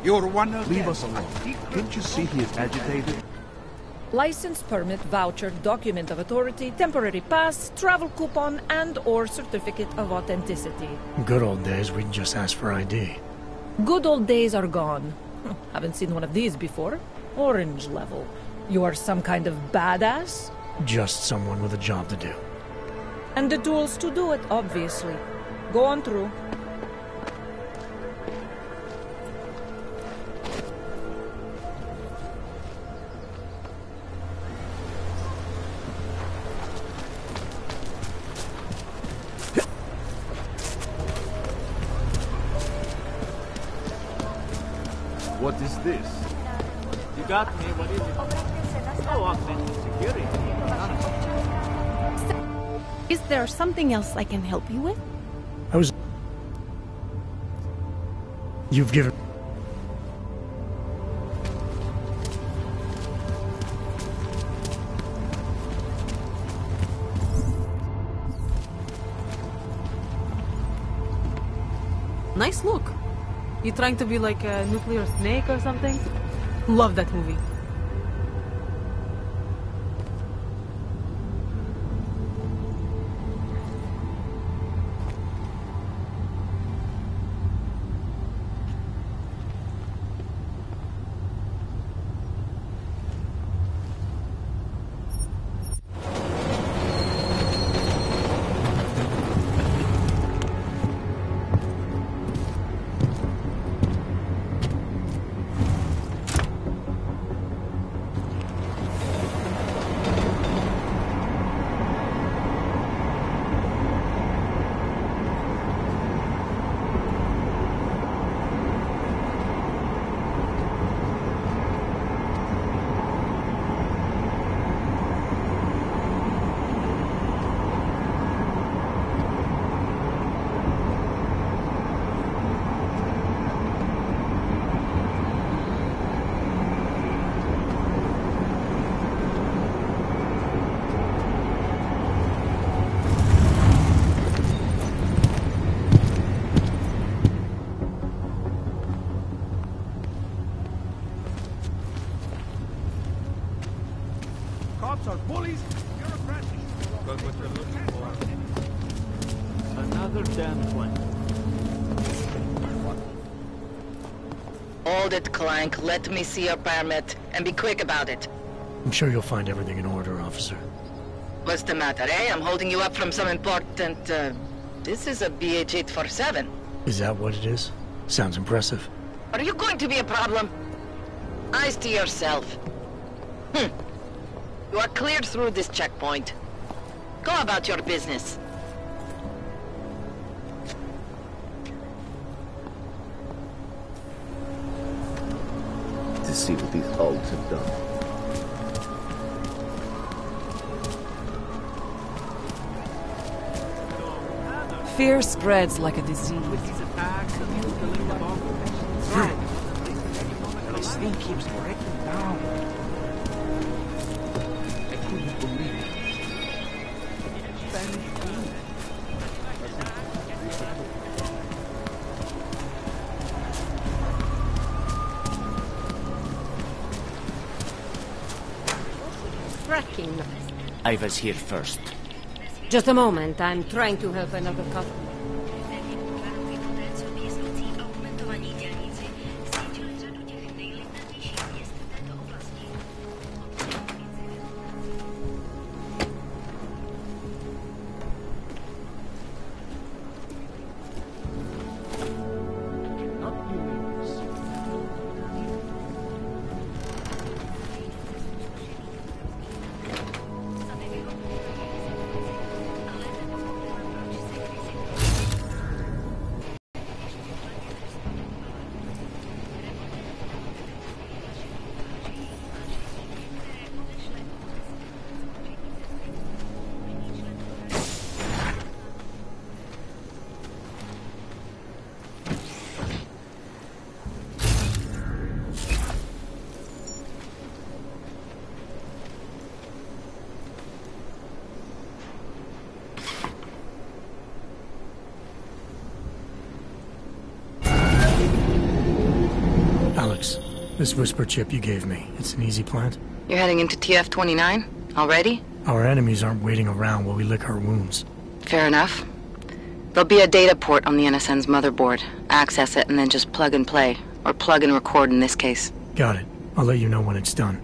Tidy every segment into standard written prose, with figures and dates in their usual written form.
You're one of Leave them. us alone. Can't you see he is agitated? License, permit, voucher, document of authority, temporary pass, travel coupon, and/or certificate of authenticity. Good old days, we'd just ask for ID. Good old days are gone. Haven't seen one of these before. Orange level. You are some kind of badass? Just someone with a job to do. And the tools to do it, obviously. Go on through. What is this? You got me, what is it? Oh, augmented security. Is there something else I can help you with? You've given... Nice look. You trying to be like a nuclear snake or something? Love that movie. Cops are bullies. Bureaucrats. Got what you're looking for. Another damn one. Hold it, Clank. Let me see your permit. And be quick about it. I'm sure you'll find everything in order, officer. What's the matter, eh? I'm holding you up from some important, This is a BH-847. Is that what it is? Sounds impressive. Are you going to be a problem? Eyes to yourself. You are cleared through this checkpoint. Go about your business. To see what these olds have done. Fear spreads like a disease. With these attacks and you killing the bomb. This thing keeps breaking down. I couldn't believe it. Spanish food. Cracking. I was here first. Just a moment, I'm trying to help another couple. This whisper chip you gave me, it's an easy plant? You're heading into TF-29? Already? Our enemies aren't waiting around while we lick our wounds. Fair enough. There'll be a data port on the NSN's motherboard. Access it and then just plug and play. Or plug and record in this case. Got it. I'll let you know when it's done.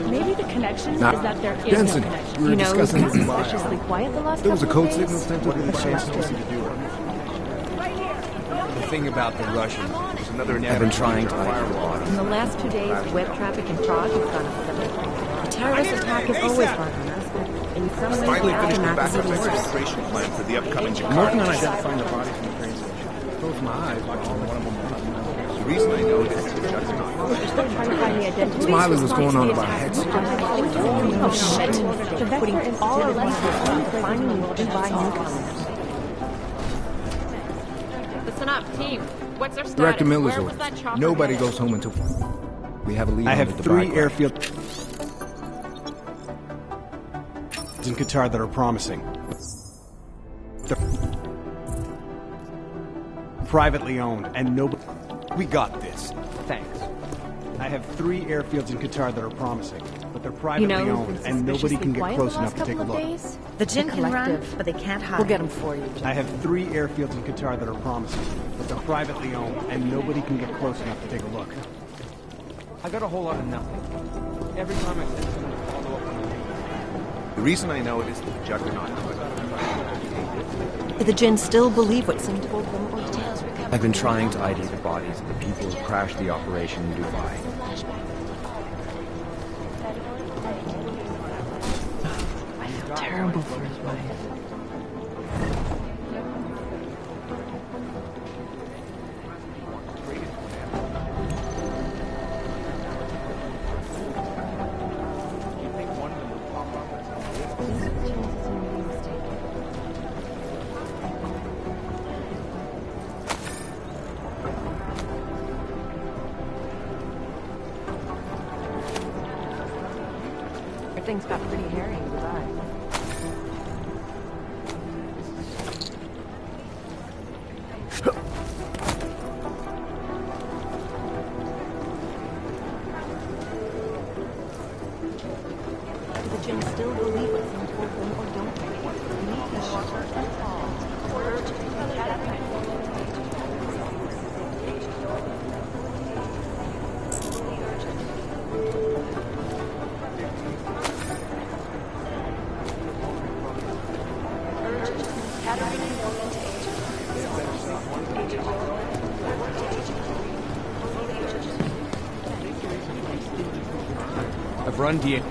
Maybe the connection is that there is Jensen, no connection. we were discussing it's been suspiciously quiet the last There was a couple code of signal days. sent over the chance to do it. The thing about the Russians, there's another I've been trying to firewall. In the last 2 days, web traffic in Prague has gone up 7. A terrorist attack is always fun. In some ways, Finally the finished the aftermath backup is worse. registration plan for the upcoming I'm working on Jakarta. identifying the bodies from the train station. Close my eyes, watching one of them. The reason I know this is We're still trying to find the identity. Smiley was going on about heads. Oh shit! The vector is all our life finding and buying newcomers. Listen up, team. What's our status? Director Miller's Where was orders. that chopper Nobody headed? goes home until we have a lead I on have the 3 Dubai airfield in Qatar that are promising. They're privately owned, and nobody... We got this. Thanks. I have 3 airfields in Qatar that are promising, but they're privately owned, and nobody can get close enough to take a look. The Jinn can run, but they can't hide. We'll get them for you. I have 3 airfields in Qatar that are promising, but they're privately owned, and nobody can get close enough to take a look. I got a whole lot of nothing. Every time I send someone to follow up on a lead. The reason I know it is the juggernaut. Do the Jinn still believe what Sim told them, or details recovered? I've been trying to ID the bodies of the people who crashed the operation in Dubai. Terrible for his wife. Everything's got pretty hairy in Dubai. Do the Jinn still believe what Sim told them, or don't they? Meet the shorter and all. Order to I've run the...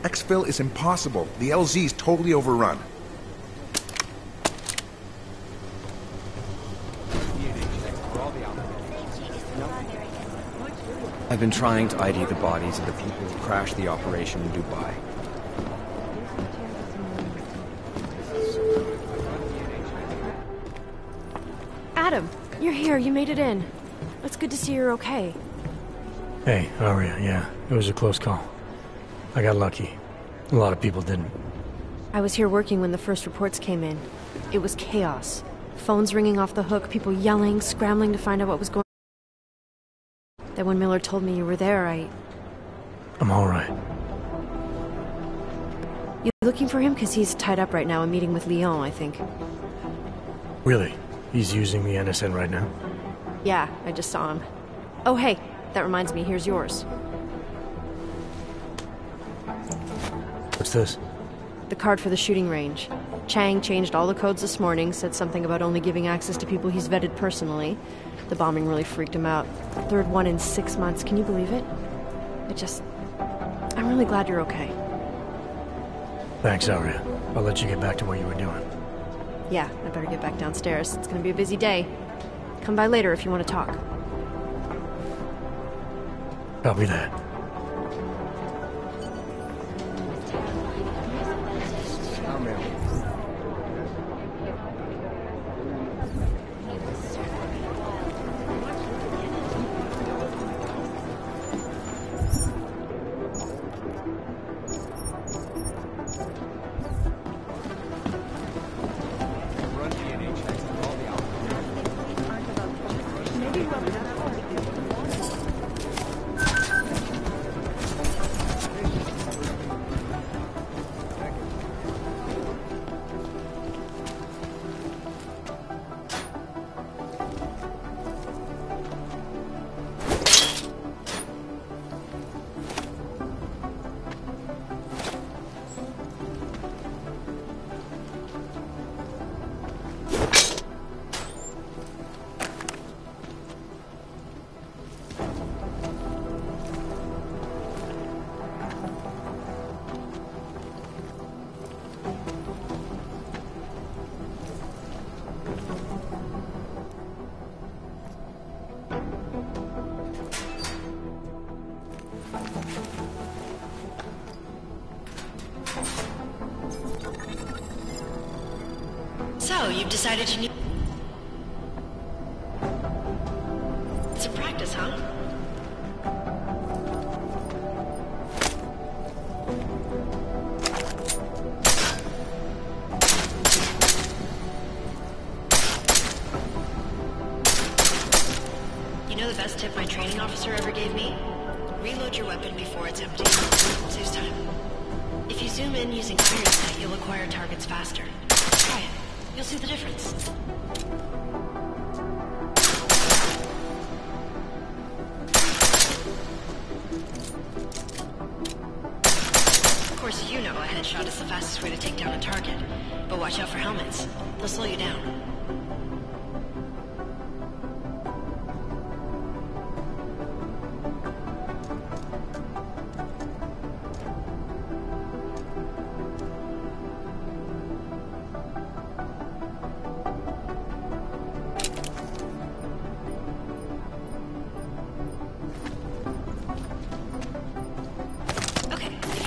Exfil is impossible. The LZ's totally overrun. I've been trying to ID the bodies of the people who crashed the operation in Dubai. Adam, you're here. You made it in. It's good to see you're okay. Hey, Aria, yeah. It was a close call. I got lucky. A lot of people didn't. I was here working when the first reports came in. It was chaos. Phones ringing off the hook, people yelling, scrambling to find out what was going on. Then when Miller told me you were there, I'm alright. You looking for him? Because he's tied up right now, a meeting with Leon, I think. Really? He's using the NSN right now? Yeah, I just saw him. Oh, hey, that reminds me, here's yours. What's this? The card for the shooting range. Chang changed all the codes this morning, said something about only giving access to people he's vetted personally. The bombing really freaked him out. Third one in 6 months, can you believe it? I'm really glad you're okay. Thanks, Aria. I'll let you get back to what you were doing. Yeah, I better get back downstairs. It's gonna be a busy day. Come by later if you want to talk. Copy that. So, you've decided you need some practice, huh? You know the best tip my training officer ever gave me? Reload your weapon before it's empty. Saves time. If you zoom in using iron sight, you'll acquire targets faster. Try it. You'll see the difference. Of course, you know a headshot is the fastest way to take down a target. But watch out for helmets. They'll slow you down.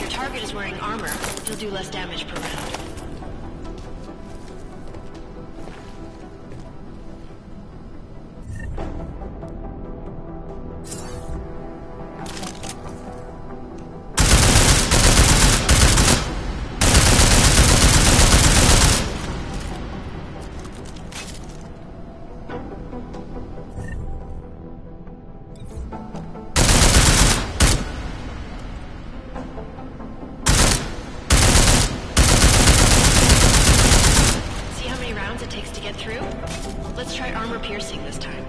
Target is wearing armor, you'll do less damage per round. It takes to get through? Let's try armor piercing this time.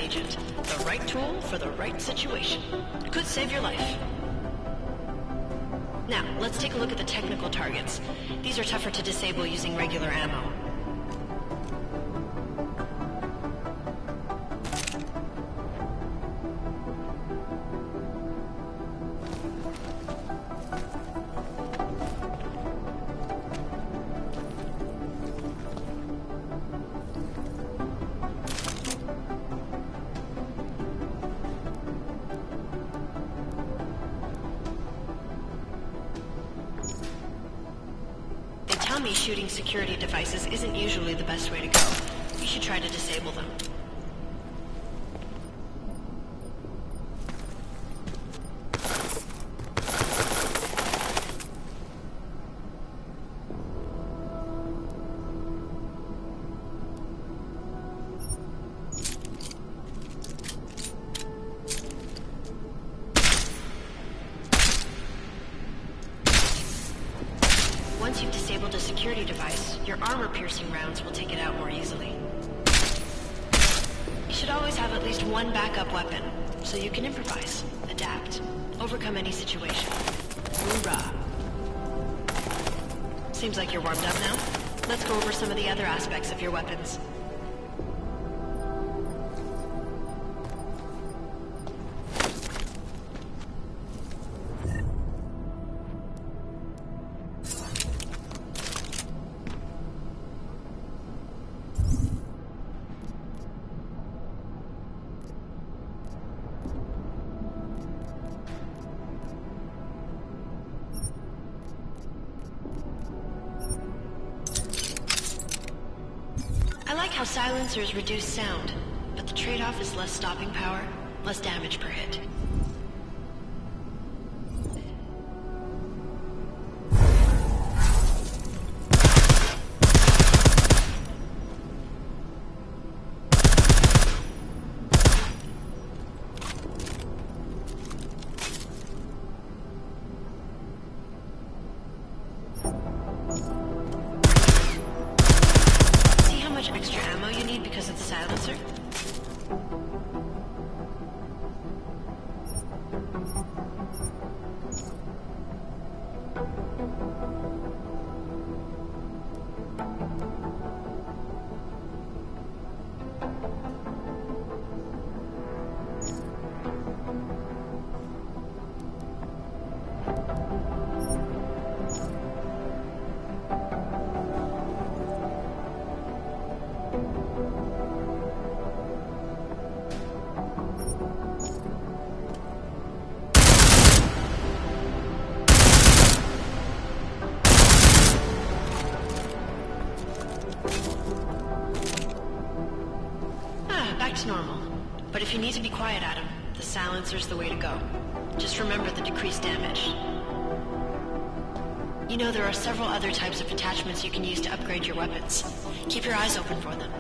agent. The right tool for the right situation. Could save your life. Now, let's take a look at the technical targets. These are tougher to disable using regular ammo. Shooting security devices isn't usually the best way to go. You should try to disable them. Once you've disabled a security device, your armor-piercing rounds will take it out more easily. You should always have at least one backup weapon, so you can improvise, adapt, overcome any situation. Hoorah! Seems like you're warmed up now. Let's go over some of the other aspects of your weapons. I like how silencers reduce sound, but the trade-off is less stopping power, less damage per hit. Extra ammo you need because of the silencer? Back to normal. But if you need to be quiet, Adam, the silencer's the way to go. Just remember the decreased damage. You know there are several other types of attachments you can use to upgrade your weapons. Keep your eyes open for them.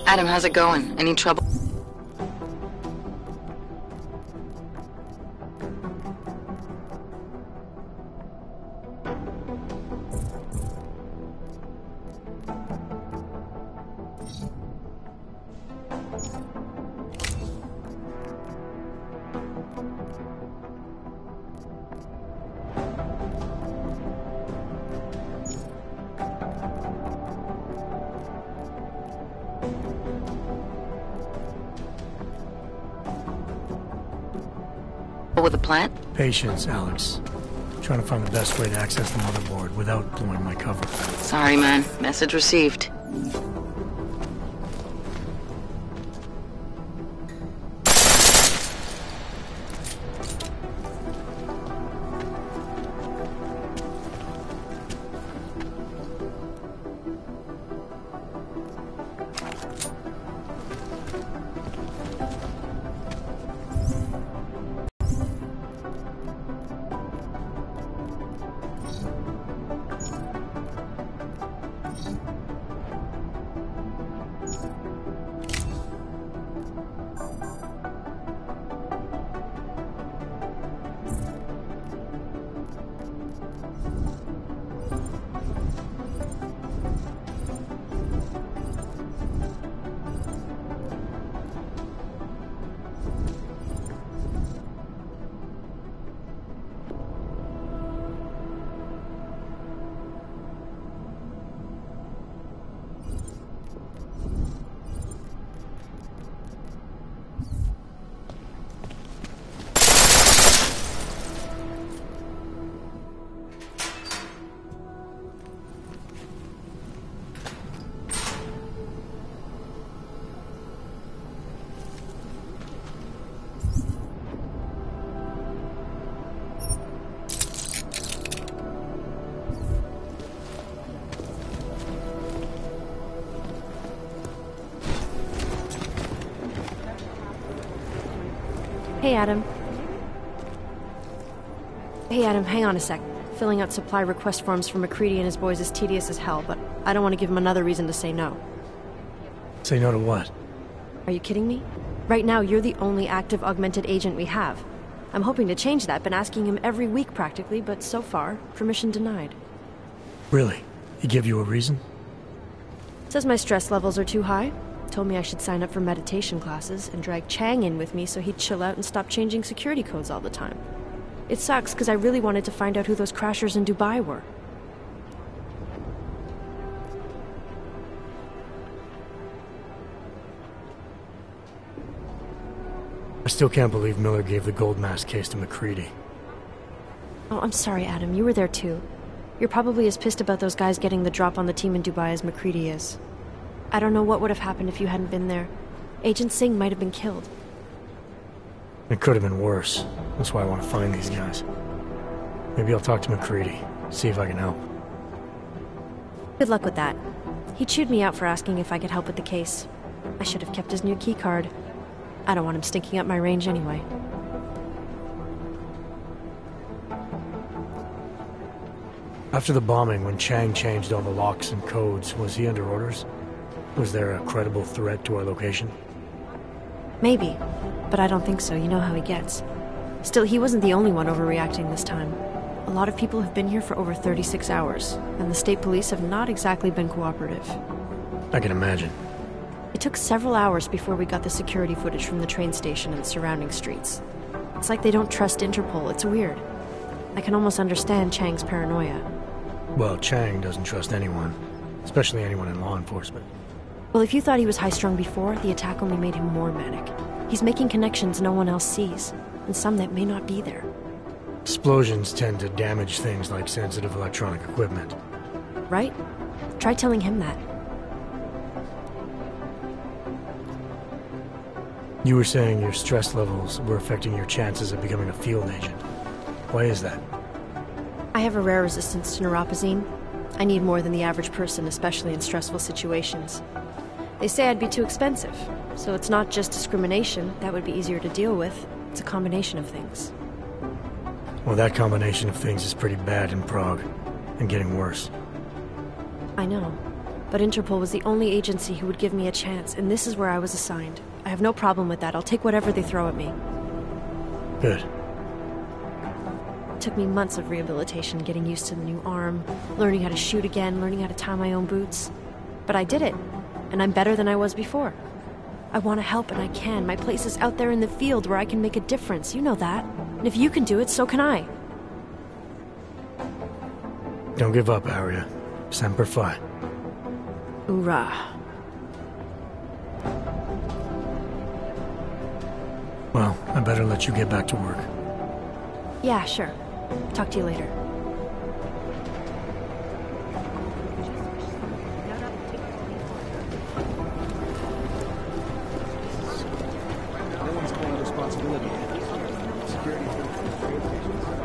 Adam, how's it going? Any trouble? With the plant? Patience, Alex. Trying to find the best way to access the motherboard without blowing my cover. Sorry, man. Message received. Hey, Adam. Hey, Adam, hang on a sec. Filling out supply request forms for McCready and his boys is tedious as hell, but I don't want to give him another reason to say no. Say no to what? Are you kidding me? Right now, you're the only active augmented agent we have. I'm hoping to change that, been asking him every week practically, but so far, permission denied. Really? He gave you a reason? Says my stress levels are too high. Told me I should sign up for meditation classes and drag Chang in with me so he'd chill out and stop changing security codes all the time. It sucks because I really wanted to find out who those crashers in Dubai were. I still can't believe Miller gave the gold mask case to McCready. Oh, I'm sorry, Adam. You were there too. You're probably as pissed about those guys getting the drop on the team in Dubai as McCready is. I don't know what would have happened if you hadn't been there. Agent Singh might have been killed. It could have been worse. That's why I want to find these guys. Maybe I'll talk to McCready, see if I can help. Good luck with that. He chewed me out for asking if I could help with the case. I should have kept his new keycard. I don't want him stinking up my range anyway. After the bombing, when Chang changed all the locks and codes, was he under orders? Was there a credible threat to our location? Maybe, but I don't think so. You know how he gets. Still, he wasn't the only one overreacting this time. A lot of people have been here for over 36 hours, and the state police have not exactly been cooperative. I can imagine. It took several hours before we got the security footage from the train station and surrounding streets. It's like they don't trust Interpol. It's weird. I can almost understand Chang's paranoia. Well, Chang doesn't trust anyone, especially anyone in law enforcement. Well, if you thought he was high-strung before, the attack only made him more manic. He's making connections no one else sees, and some that may not be there. Explosions tend to damage things like sensitive electronic equipment. Right? Try telling him that. You were saying your stress levels were affecting your chances of becoming a field agent. Why is that? I have a rare resistance to neuropazine. I need more than the average person, especially in stressful situations. They say I'd be too expensive, so it's not just discrimination. That would be easier to deal with. It's a combination of things. Well, that combination of things is pretty bad in Prague, and getting worse. I know. But Interpol was the only agency who would give me a chance, and this is where I was assigned. I have no problem with that. I'll take whatever they throw at me. Good. It took me months of rehabilitation, getting used to the new arm, learning how to shoot again, learning how to tie my own boots. But I did it, and I'm better than I was before. I want to help, and I can. My place is out there in the field where I can make a difference. You know that. And if you can do it, so can I. Don't give up, Aria. Semper Fi. Hoorah. Well, I better let you get back to work. Yeah, sure. Talk to you later. No one's claimed responsibility. Security for the radio stations.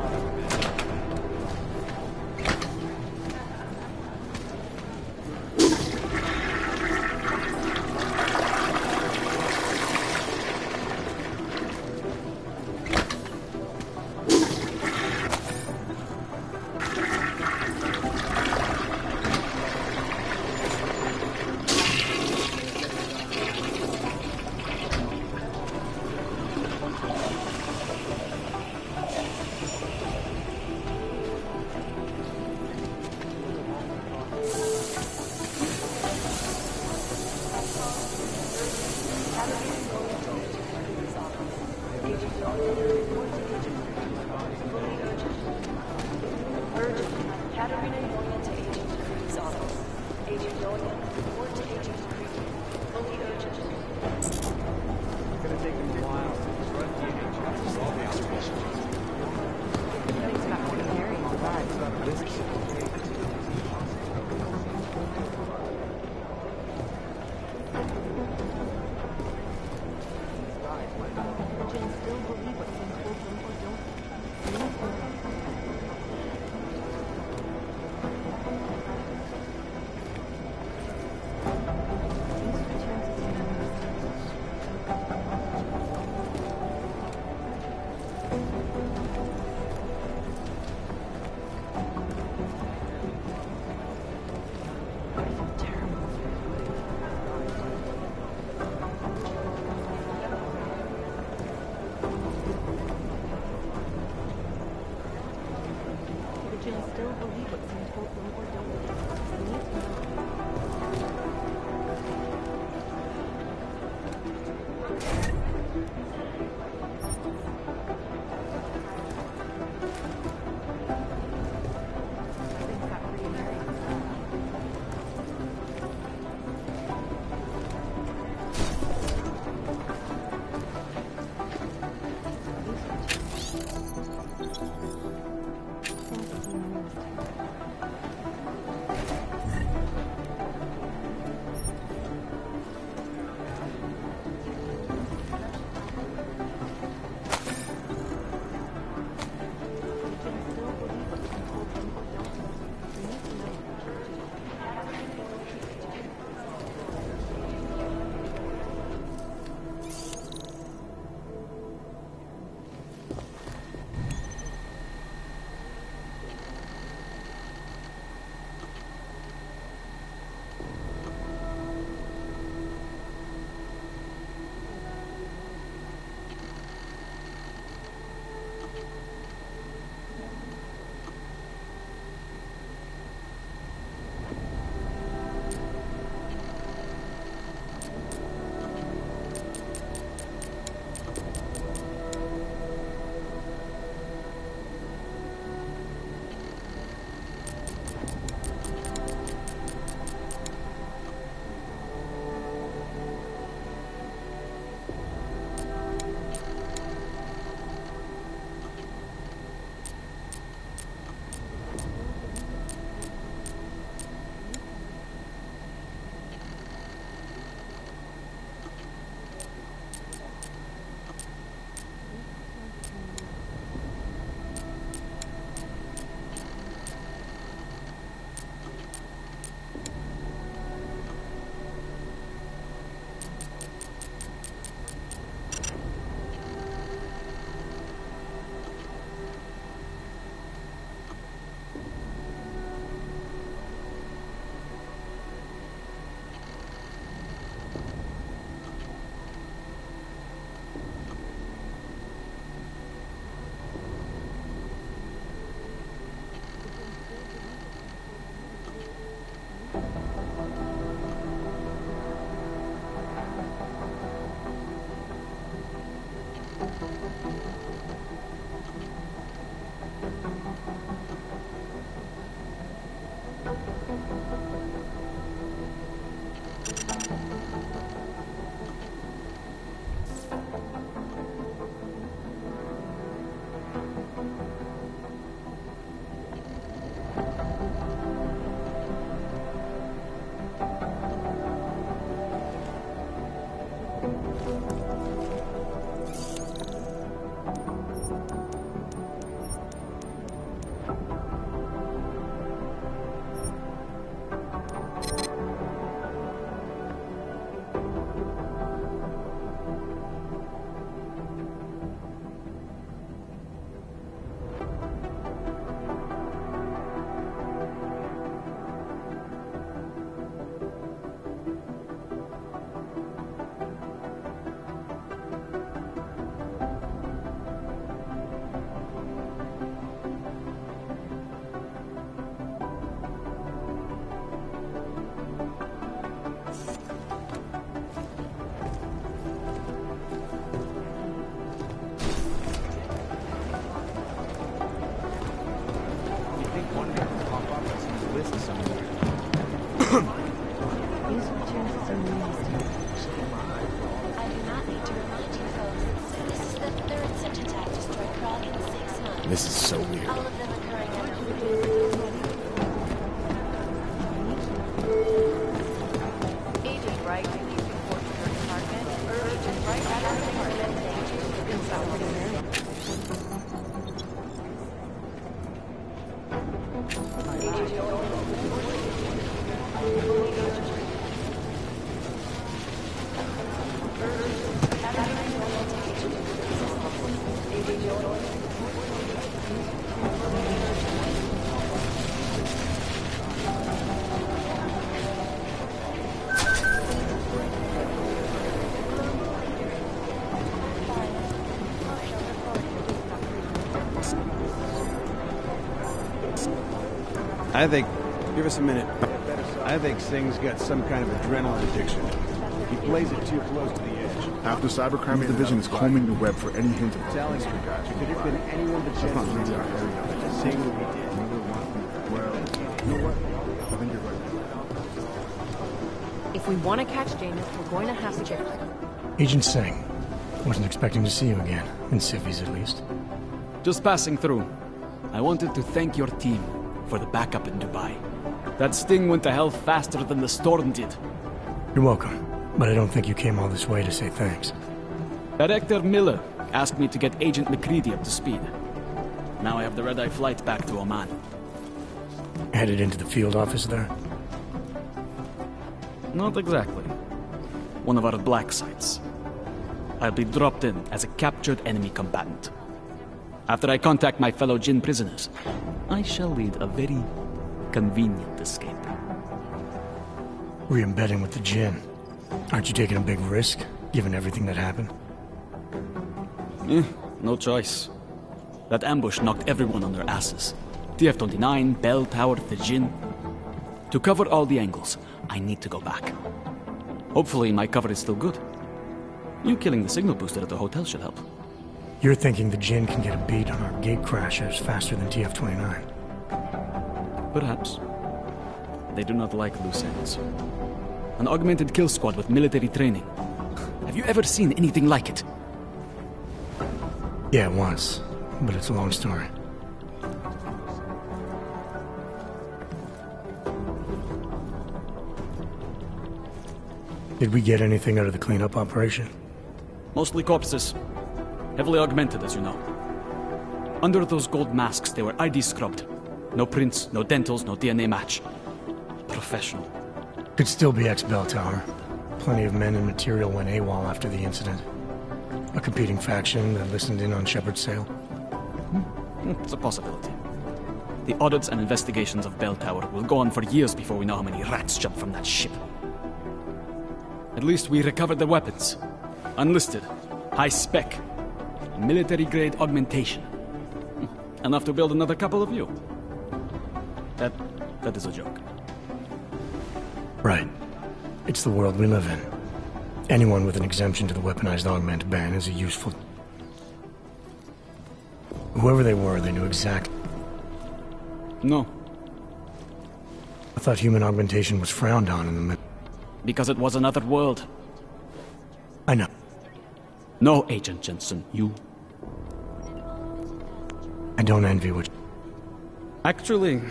This is so weird. Agent Wright, can you report to your department? Agent Wright, at our department, I think... Give us a minute. I think Singh's got some kind of adrenaline addiction. He plays it too close to the edge. After Cybercrime Division is combing the web for any hint of Telling you, if it had been anyone but That's not really our Jensen, area. Singh would be dead. Well, you know what? I think you're right. If we want to catch Janus, we're going to have to get... Agent Singh. Wasn't expecting to see you again. In civvies, at least. Just passing through. I wanted to thank your team for the backup in Dubai. That sting went to hell faster than the storm did. You're welcome. But I don't think you came all this way to say thanks. Director Miller asked me to get Agent McCready up to speed. Now I have the red-eye flight back to Oman. Headed into the field office there? Not exactly. One of our black sites. I'll be dropped in as a captured enemy combatant. After I contact my fellow Jinn prisoners, I shall lead a very convenient escape. Re-embedding with the Jinn. Aren't you taking a big risk, given everything that happened? No choice. That ambush knocked everyone on their asses. TF-29, Bell Tower, the Jinn. To cover all the angles, I need to go back. Hopefully my cover is still good. You killing the signal booster at the hotel should help. You're thinking the Jinn can get a beat on our gate crashers faster than TF-29? Perhaps. They do not like loose ends. An augmented kill squad with military training. Have you ever seen anything like it? Yeah, once. But it's a long story. Did we get anything out of the cleanup operation? Mostly corpses. Heavily augmented, as you know. Under those gold masks, they were ID scrubbed. No prints, no dentals, no DNA match. Professional. Could still be ex-Bell Tower. Plenty of men and material went AWOL after the incident. A competing faction that listened in on Shepard's sale. It's a possibility. The audits and investigations of Bell Tower will go on for years before we know how many rats jumped from that ship. At least we recovered the weapons. Unlisted. High spec. Military-grade augmentation. Enough to build another couple of you. That is a joke. Right. It's the world we live in. Anyone with an exemption to the weaponized augment ban is a useful... Whoever they were, they knew exactly... No. thought human augmentation was frowned on in the mid... Because it was another world. I know. No, Agent Jensen, you... I don't envy what... Actually,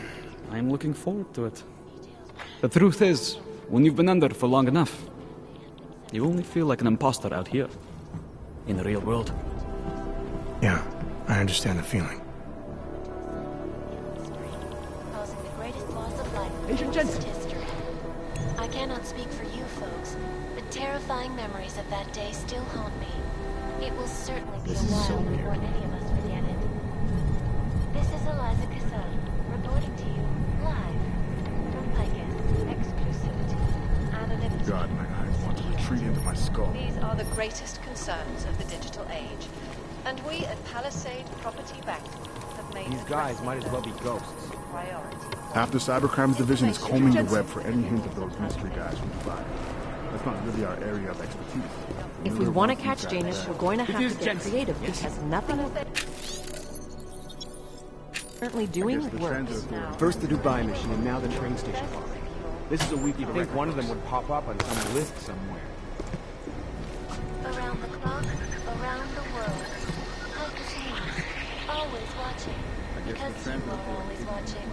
I'm looking forward to it. The truth is, when you've been under for long enough, you only feel like an imposter out here, in the real world. Yeah, I understand the feeling. Causing the greatest loss of life in Agent Jensen! history. I cannot speak for you folks, but terrifying memories of that day still haunt me. It will certainly be a while before any of us forget it. This is Eliza Cassan, reporting to you live from Picus, exclusivity, anonymity. God, my eyes want to retreat into my skull. These are the greatest concerns of the digital age, and we at Palisade Property Bank have made These guys might as well be ghosts. priority. Half the Cybercrimes Division is combing the web for any hint of those mystery guys from Dubai. That's not really our area of expertise. If we want to catch Janus, we're going to have to get creative because nothing currently doing works. First the Dubai mission, and now the train station bombing. This is a weekly. I think one of them would pop up on some list somewhere. Around the clock, around the world. Picus News, always watching. Because you are always watching.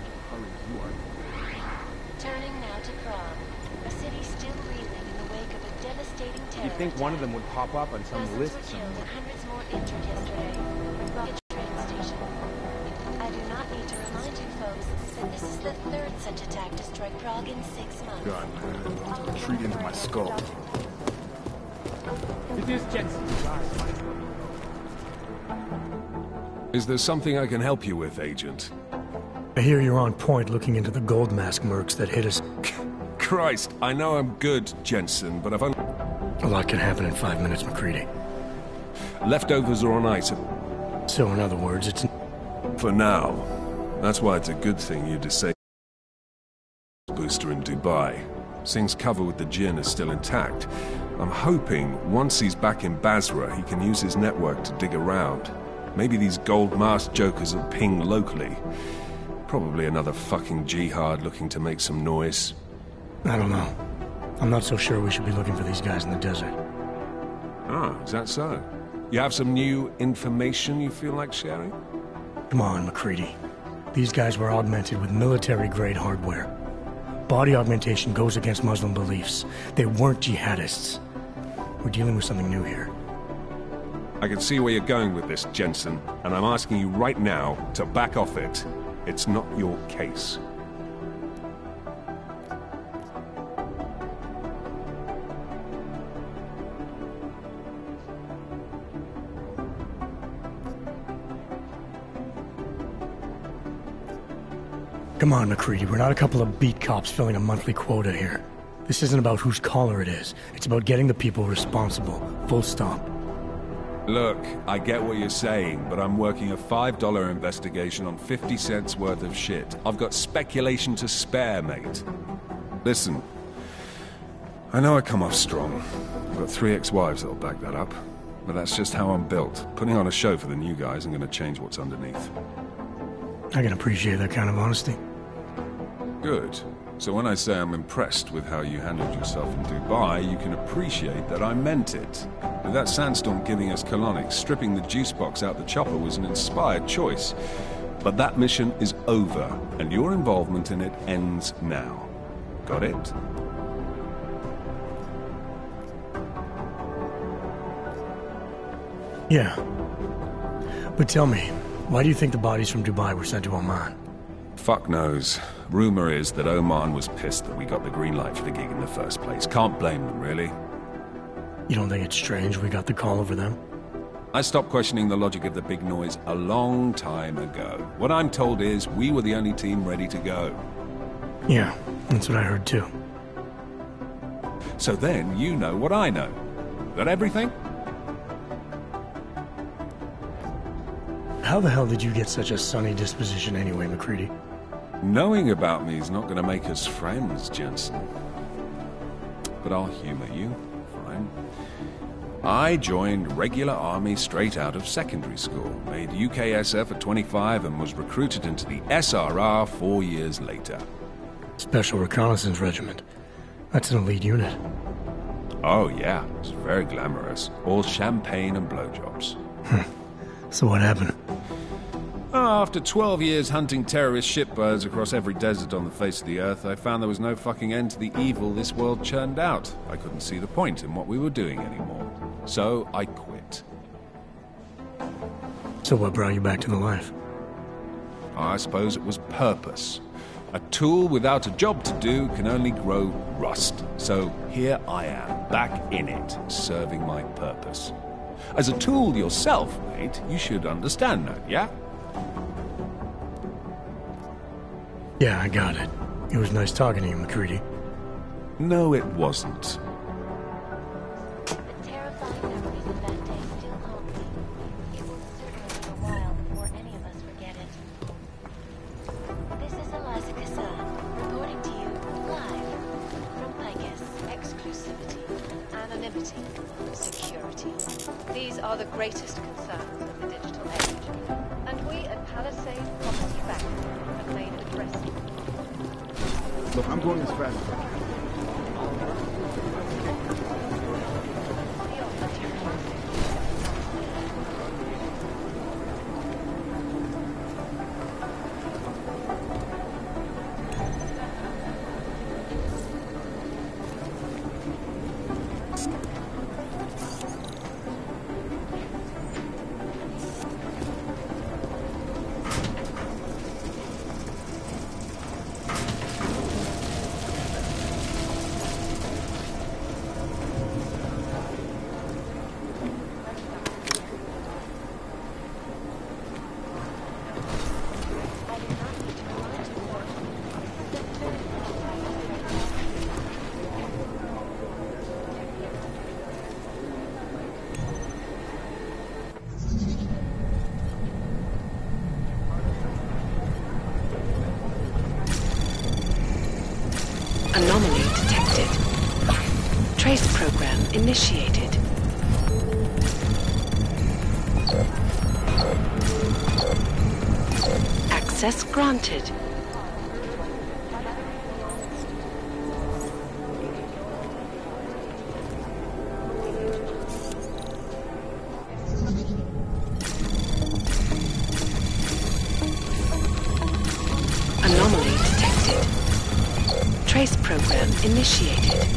Turning now to Prague, a city still reeling in the wake of a devastating terror. You'd think one of them would pop up on some Dozens list were killed somewhere. and hundreds more injured yesterday. Rocket train station. I do not need to remind you folks that this is the third such attack to strike Prague in 6 months. God, my eyes want to retreat into my skull. It is Jensen. Is there something I can help you with, Agent? I hear you're on point looking into the gold mask mercs that hit us. Christ, I know I'm good, Jensen, but I've only... A lot can happen in 5 minutes, McCready. Leftovers are on ice. So, in other words, it's... For now. That's why it's a good thing you disabled the booster in Dubai. Singh's cover with the Jinn is still intact. I'm hoping once he's back in Basra, he can use his network to dig around. Maybe these gold mask jokers will ping locally. Probably another fucking jihad looking to make some noise. I don't know. I'm not so sure we should be looking for these guys in the desert. Ah, is that so? You have some new information you feel like sharing? Come on, McCready. These guys were augmented with military-grade hardware. Body augmentation goes against Muslim beliefs. They weren't jihadists. We're dealing with something new here. I can see where you're going with this, Jensen, and I'm asking you right now to back off it. It's not your case. Come on, McCready. We're not a couple of beat cops filling a monthly quota here. This isn't about whose collar it is. It's about getting the people responsible. Full stop. Look, I get what you're saying, but I'm working a $5 investigation on 50 cents worth of shit. I've got speculation to spare, mate. Listen, I know I come off strong. I've got 3 ex-wives that'll back that up. But that's just how I'm built. Putting on a show for the new guys, I'm gonna change what's underneath. I can appreciate that kind of honesty. Good. So when I say I'm impressed with how you handled yourself in Dubai, you can appreciate that I meant it. With that sandstorm giving us colonics, stripping the juice box out the chopper was an inspired choice. But that mission is over, and your involvement in it ends now. Got it? Yeah. But tell me, why do you think the bodies from Dubai were sent to Oman? Fuck knows. Rumor is that Oman was pissed that we got the green light for the gig in the first place. Can't blame them, really. You don't think it's strange we got the call over them? I stopped questioning the logic of the big noise a long time ago. What I'm told is we were the only team ready to go. Yeah, that's what I heard too. So then you know what I know. That everything? How the hell did you get such a sunny disposition anyway, McCready? Knowing about me is not going to make us friends, Jensen. But I'll humor you. Fine. I joined regular army straight out of secondary school, made UKSF at 25 and was recruited into the SRR 4 years later. Special Reconnaissance Regiment. That's an elite unit. Oh yeah, it's very glamorous. All champagne and blowjobs. So what happened? After 12 years hunting terrorist shitbirds across every desert on the face of the earth, I found there was no fucking end to the evil this world churned out. I couldn't see the point in what we were doing anymore. So I quit. So what brought you back to the life? I suppose it was purpose. A tool without a job to do can only grow rust. So here I am, back in it, serving my purpose. As a tool yourself, mate, you should understand that, yeah? Yeah, I got it. It was nice talking to you, McCready. No, it wasn't. The terrifying memories of that day still haunt me. It will certainly be a while before any of us forget it. This is Eliza Kassan, reporting to you live from Picus. Exclusivity, anonymity, security. These are the greatest concerns of the digital age. And we at Palisade Property Bank remain aggressive. Look, I'm going as fast as I can. Anomaly detected. Trace program initiated. Access granted. Anomaly detected. Trace program initiated.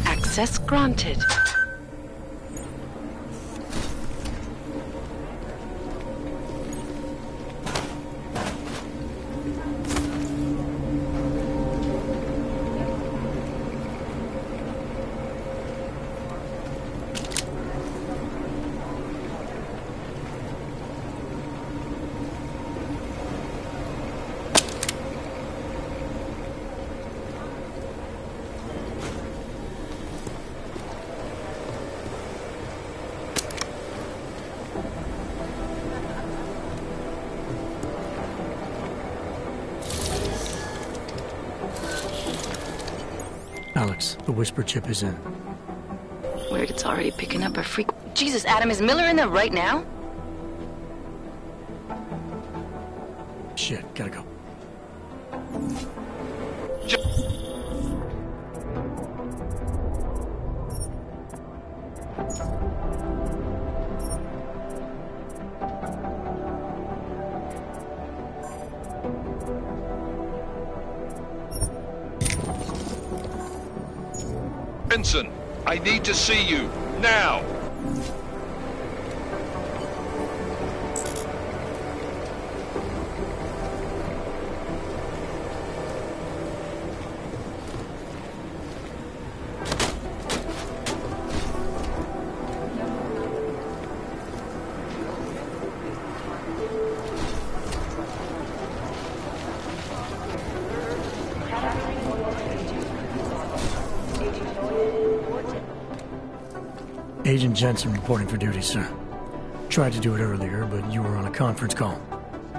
Access granted. Alex, the whisper chip is in. Weird, it's already picking up a freak. Jesus, Adam, is Miller in there right now? Shit, gotta go. Benson, I need to see you, now! Agent Jensen reporting for duty, sir. Tried to do it earlier, but you were on a conference call.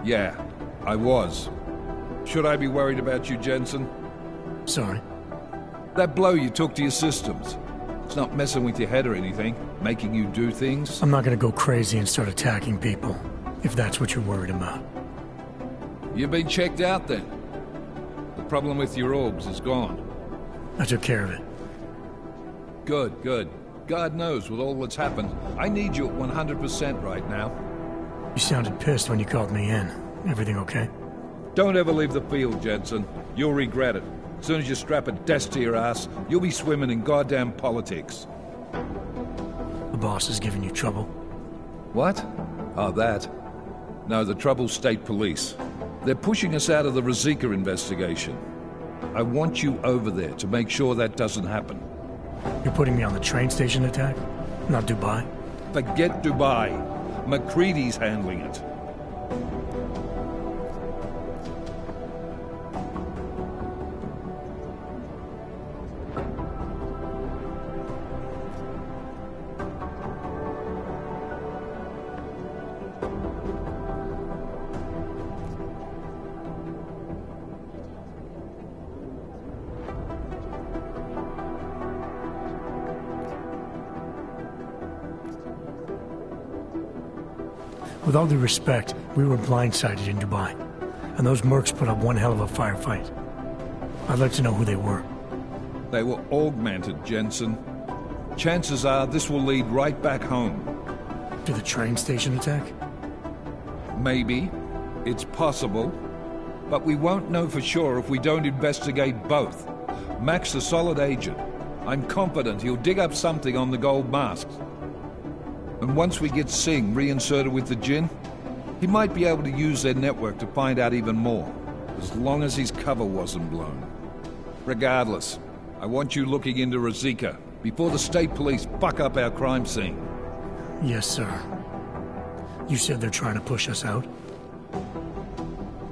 Yeah, I was. Should I be worried about you, Jensen? Sorry. That blow you took to your systems. It's not messing with your head or anything, making you do things. I'm not gonna go crazy and start attacking people. If that's what you're worried about. You've been checked out then? The problem with your orbs is gone. I took care of it. Good, good. God knows with all that's happened, I need you at 100% right now. You sounded pissed when you called me in. Everything okay? Don't ever leave the field, Jensen. You'll regret it. As soon as you strap a desk to your ass, you'll be swimming in goddamn politics. The boss is giving you trouble? What? Oh, that. No, the trouble's state police. They're pushing us out of the Ruzicka investigation. I want you over there to make sure that doesn't happen. You're putting me on the train station attack? Not Dubai? Forget Dubai. McCready's handling it. With all due respect, we were blindsided in Dubai, and those mercs put up one hell of a firefight. I'd like to know who they were. They were augmented, Jensen. Chances are this will lead right back home. To the train station attack? Maybe. It's possible. But we won't know for sure if we don't investigate both. Mac's a solid agent. I'm confident he'll dig up something on the gold masks. And once we get Singh reinserted with the Jinn, he might be able to use their network to find out even more, as long as his cover wasn't blown. Regardless, I want you looking into Ruzicka before the state police fuck up our crime scene. Yes, sir. You said they're trying to push us out?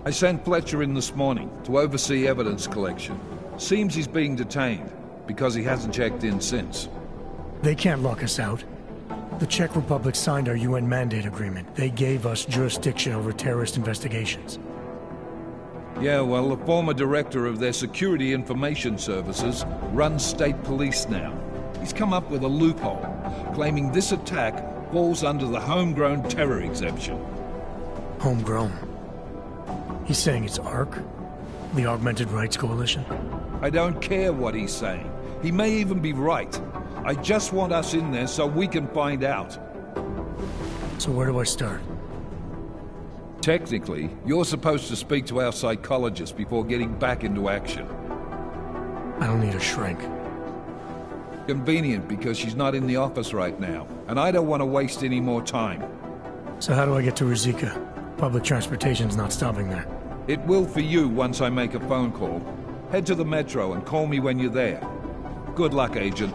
I sent Fletcher in this morning to oversee evidence collection. Seems he's being detained, because he hasn't checked in since. They can't lock us out. The Czech Republic signed our UN mandate agreement. They gave us jurisdiction over terrorist investigations. Yeah, well, the former director of their security information services runs state police now. He's come up with a loophole, claiming this attack falls under the homegrown terror exemption. Homegrown? He's saying it's ARC? The Augmented Rights Coalition? I don't care what he's saying. He may even be right. I just want us in there so we can find out. So where do I start? Technically, you're supposed to speak to our psychologist before getting back into action. I don't need a shrink. Convenient because she's not in the office right now, and I don't want to waste any more time. So how do I get to Ruzicka? Public transportation's not stopping there. It will for you once I make a phone call. Head to the metro and call me when you're there. Good luck, Agent.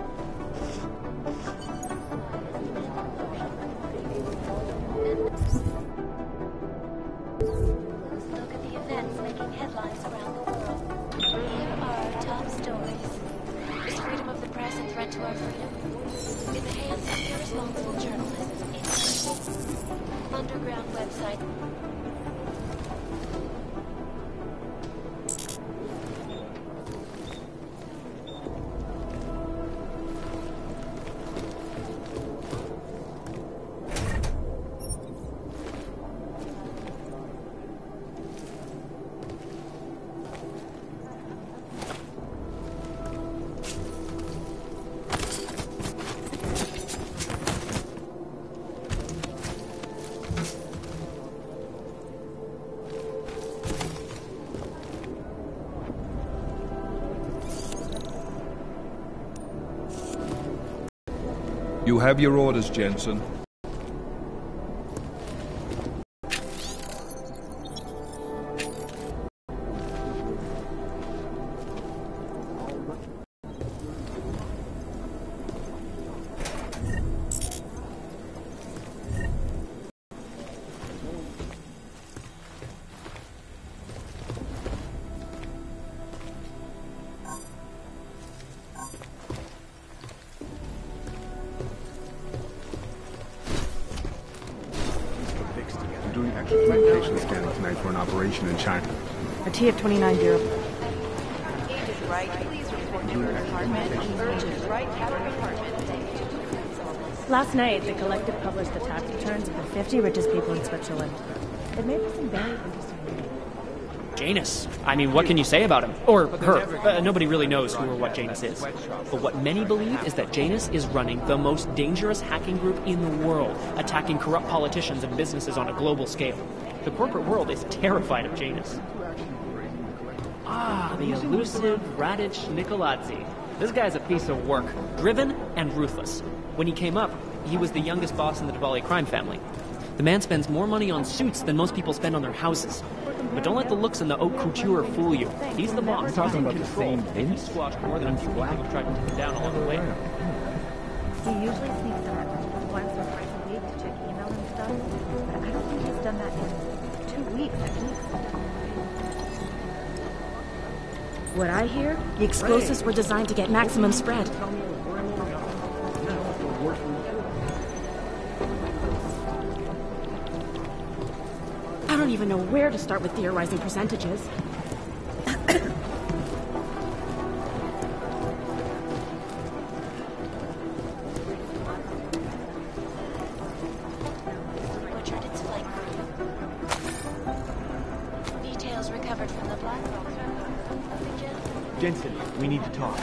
You have your orders, Jensen. Communication scanning tonight for an operation in China. A TF-29-0. Agent Wright, please report to your department. Urgent Wright, Captain Department. Last night, the collective published the tax returns of the 50 richest people in Switzerland. It made for some very interesting reading. Janus. I mean, what can you say about him? Or her. Nobody really knows who or what Janus is. But what many believe is that Janus is running the most dangerous hacking group in the world, attacking corrupt politicians and businesses on a global scale. The corporate world is terrified of Janus. Ah, the elusive Radic Nicolazzi. This guy's a piece of work, driven and ruthless. When he came up, he was the youngest boss in the Dvali crime family. The man spends more money on suits than most people spend on their houses. But don't let the looks in the haute couture fool you. He's the boss. We're talking about the same Vince? He squashed more than a few people who tried to take him down along the way. He usually sneaks in at least once or twice a week to check email and stuff, but I don't think he's done that in 2 weeks at least. What I hear, the explosives were designed to get maximum spread. I don't even know where to start with theorizing percentages. Butchered its flight crew. Details recovered from the black box. Jensen, we need to talk.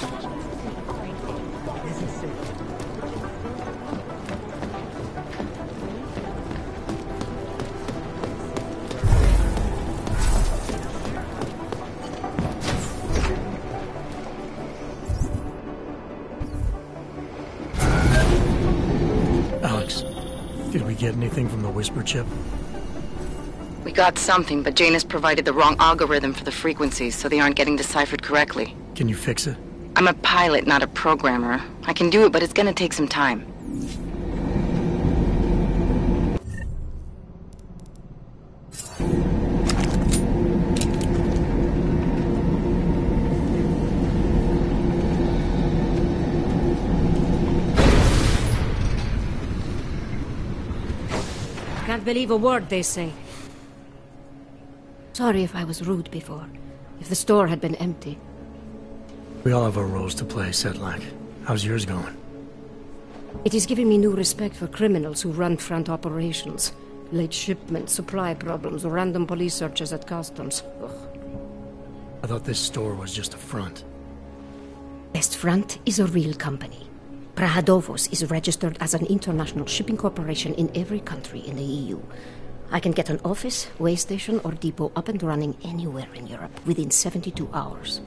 This is sick. Alex, did we get anything from the Whisper chip? We got something, but Janus provided the wrong algorithm for the frequencies, so they aren't getting deciphered correctly. Can you fix it? I'm a pilot, not a programmer. I can do it, but it's gonna take some time. Can't believe a word they say. Sorry if I was rude before. If the store had been empty. We all have our roles to play, Sedlak. How's yours going? It is giving me new respect for criminals who run front operations. Late shipments, supply problems, random police searches at customs. Ugh. I thought this store was just a front. Best Front is a real company. Prahadovos is registered as an international shipping corporation in every country in the EU. I can get an office, way station, or depot up and running anywhere in Europe within 72 hours.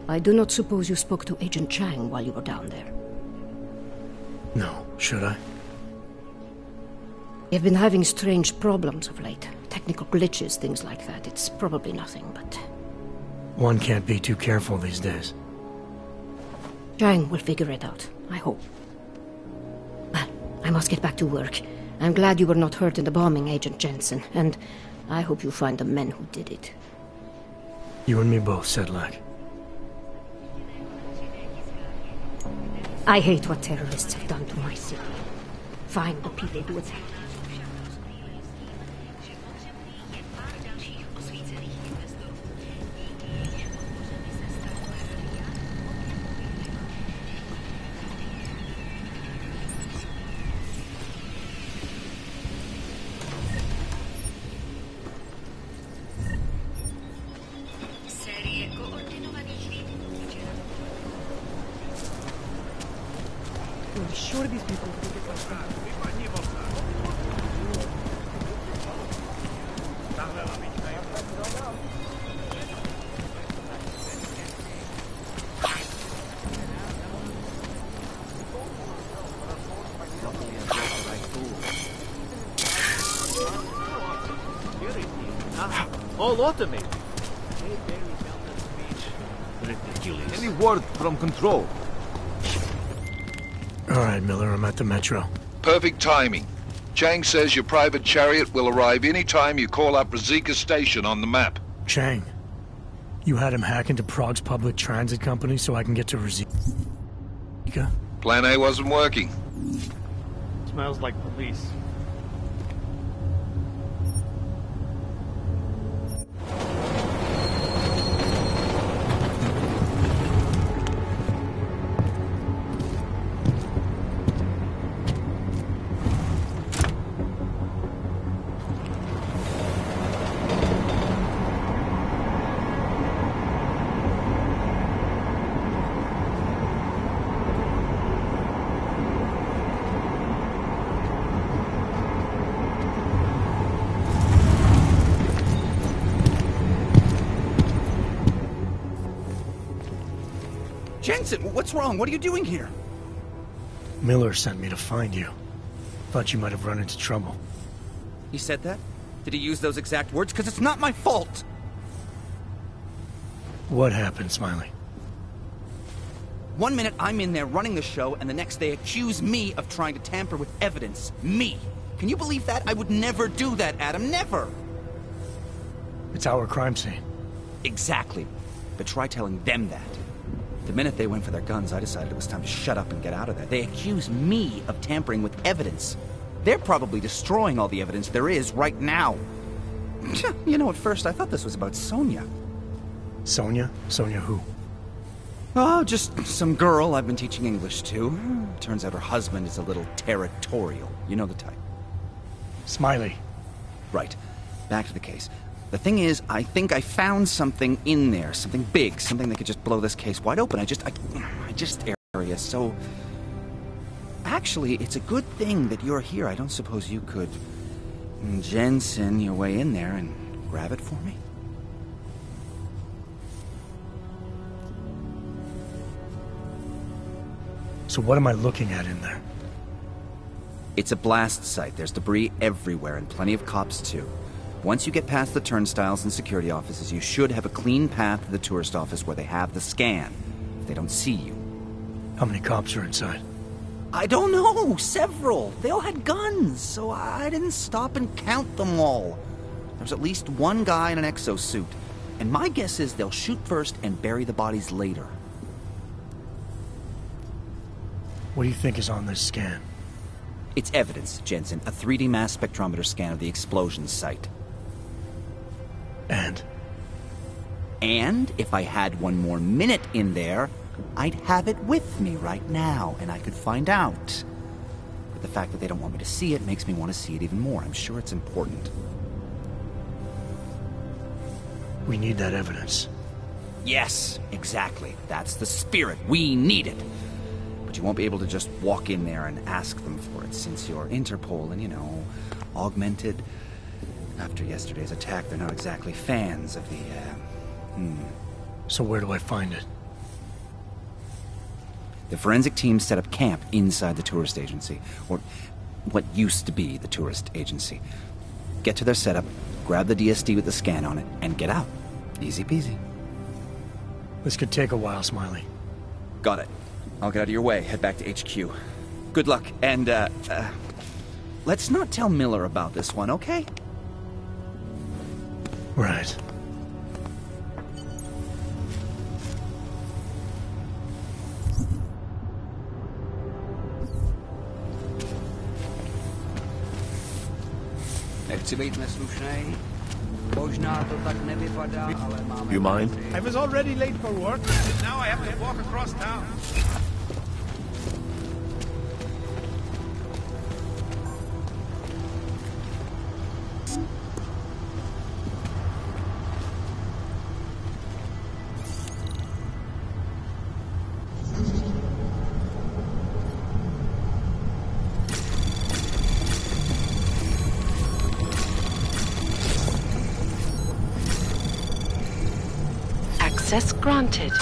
I do not suppose you spoke to Agent Chang while you were down there. No, should I? You've been having strange problems of late. Technical glitches, things like that. It's probably nothing, but... One can't be too careful these days. Chang will figure it out, I hope. Well, I must get back to work. I'm glad you were not hurt in the bombing, Agent Jensen, and I hope you find the men who did it. You and me both, Sedlak. I hate what terrorists have done to my city. Find the people who attacked. Sure these people think it's like all automated. Ridiculous. Any word from control? All right, Miller, I'm at the metro. Perfect timing. Chang says your private chariot will arrive any time you call up Rizika Station on the map. Chang, you had him hack into Prague's public transit company so I can get to Rizika? Plan A wasn't working. Smells like police. Jensen, what's wrong? What are you doing here? Miller sent me to find you. Thought you might have run into trouble. He said that? Did he use those exact words? Because it's not my fault! What happened, Smiley? 1 minute I'm in there running the show, and the next they accuse me of trying to tamper with evidence. Me! Can you believe that? I would never do that, Adam. Never! It's our crime scene. Exactly. But try telling them that. The minute they went for their guns, I decided it was time to shut up and get out of there. They accuse me of tampering with evidence. They're probably destroying all the evidence there is right now. You know, at first I thought this was about Sonia. Sonia? Sonia who? Oh, just some girl I've been teaching English to. Turns out her husband is a little territorial. You know the type. Smiley. Right. Back to the case. The thing is, I think I found something in there. Something big. Something that could just blow this case wide open. I just area, so... Actually, it's a good thing that you're here. I don't suppose you could... Jensen your way in there and grab it for me? So what am I looking at in there? It's a blast site. There's debris everywhere, and plenty of cops, too. Once you get past the turnstiles and security offices, you should have a clean path to the tourist office where they have the scan. If they don't see you. How many cops are inside? I don't know. Several. They all had guns, so I didn't stop and count them all. There's at least one guy in an exosuit. And my guess is they'll shoot first and bury the bodies later. What do you think is on this scan? It's evidence, Jensen. A 3D mass spectrometer scan of the explosion site. And? And if I had one more minute in there, I'd have it with me right now, and I could find out. But the fact that they don't want me to see it makes me want to see it even more. I'm sure it's important. We need that evidence. Yes, exactly. That's the spirit. We need it. But you won't be able to just walk in there and ask them for it, since you're Interpol and, you know, augmented. After yesterday's attack, they're not exactly fans of the, So where do I find it? The forensic team set up camp inside the tourist agency, or what used to be the tourist agency. Get to their setup, grab the DSD with the scan on it, and get out. Easy peasy. This could take a while, Smiley. Got it. I'll get out of your way, head back to HQ. Good luck, and, let's not tell Miller about this one, okay? Right. Nechci být neslušnej. Možná to tak nevypadá, ale máme... You mind? I was already late for work. Now I have to walk across town. Access granted.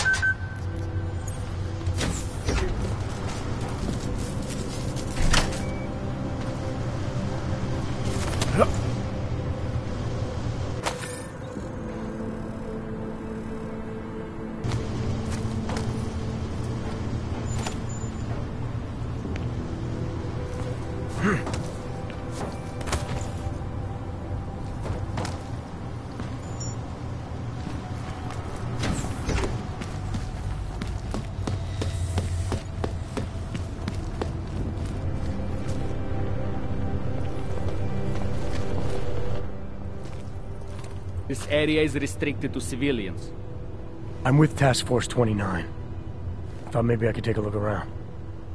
This area is restricted to civilians. I'm with Task Force 29. Thought maybe I could take a look around.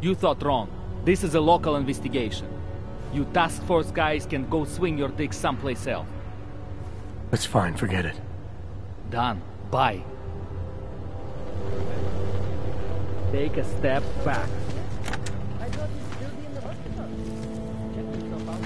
You thought wrong. This is a local investigation. You task force guys can go swing your dick someplace else. That's fine, forget it. Done. Bye. Take a step back. I thought you'd still be in the hospital. Check yourself out.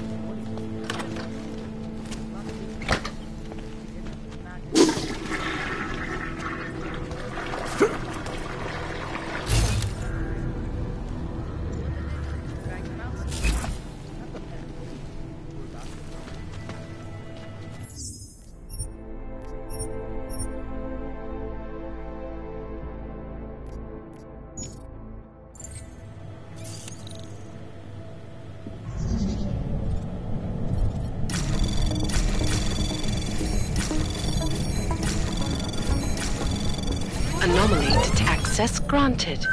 Access granted.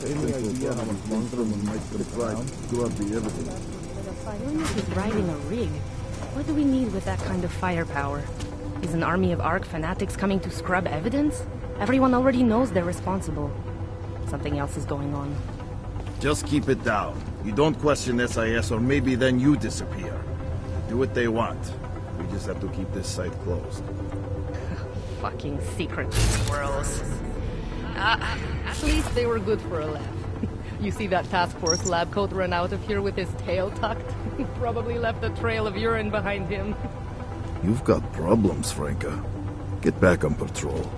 Any idea how much longer we might try to screw up the evidence? Williams is riding a rig. What do we need with that kind of firepower? Is an army of ARC fanatics coming to scrub evidence? Everyone already knows they're responsible. Something else is going on. Just keep it down. You don't question SIS or maybe then you disappear. Do what they want. We just have to keep this site closed. Fucking secret squirrels. At least they were good for a laugh. You see that task force lab coat run out of here with his tail tucked? He probably left a trail of urine behind him. You've got problems, Franca. Get back on patrol.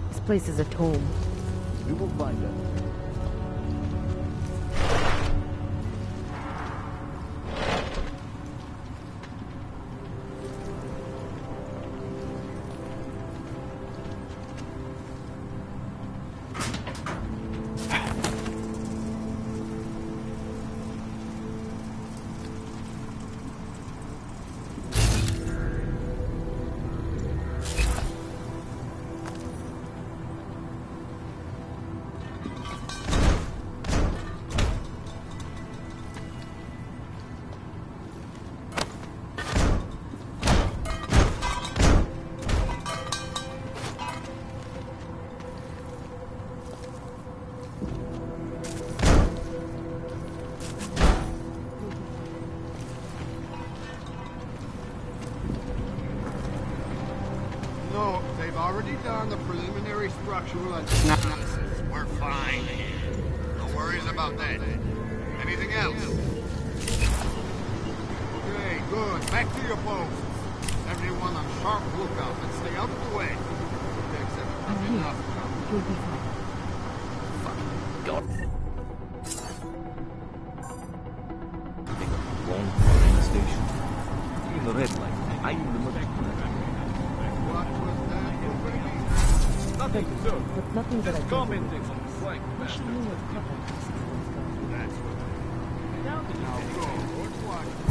This place is a tomb. We will find out. No, they've already done the preliminary structural analysis. We're fine. No worries about that. Anything else? Okay, good. Back to your posts. Everyone on sharp lookout and stay out of the way. That's enough. You'll be fine. God. Wrong train station. In the red light. I'm in the middle. Nothing, sir. But nothing that I Just can commenting on the flank. What she knew was couple That's right. Now go. What's watching?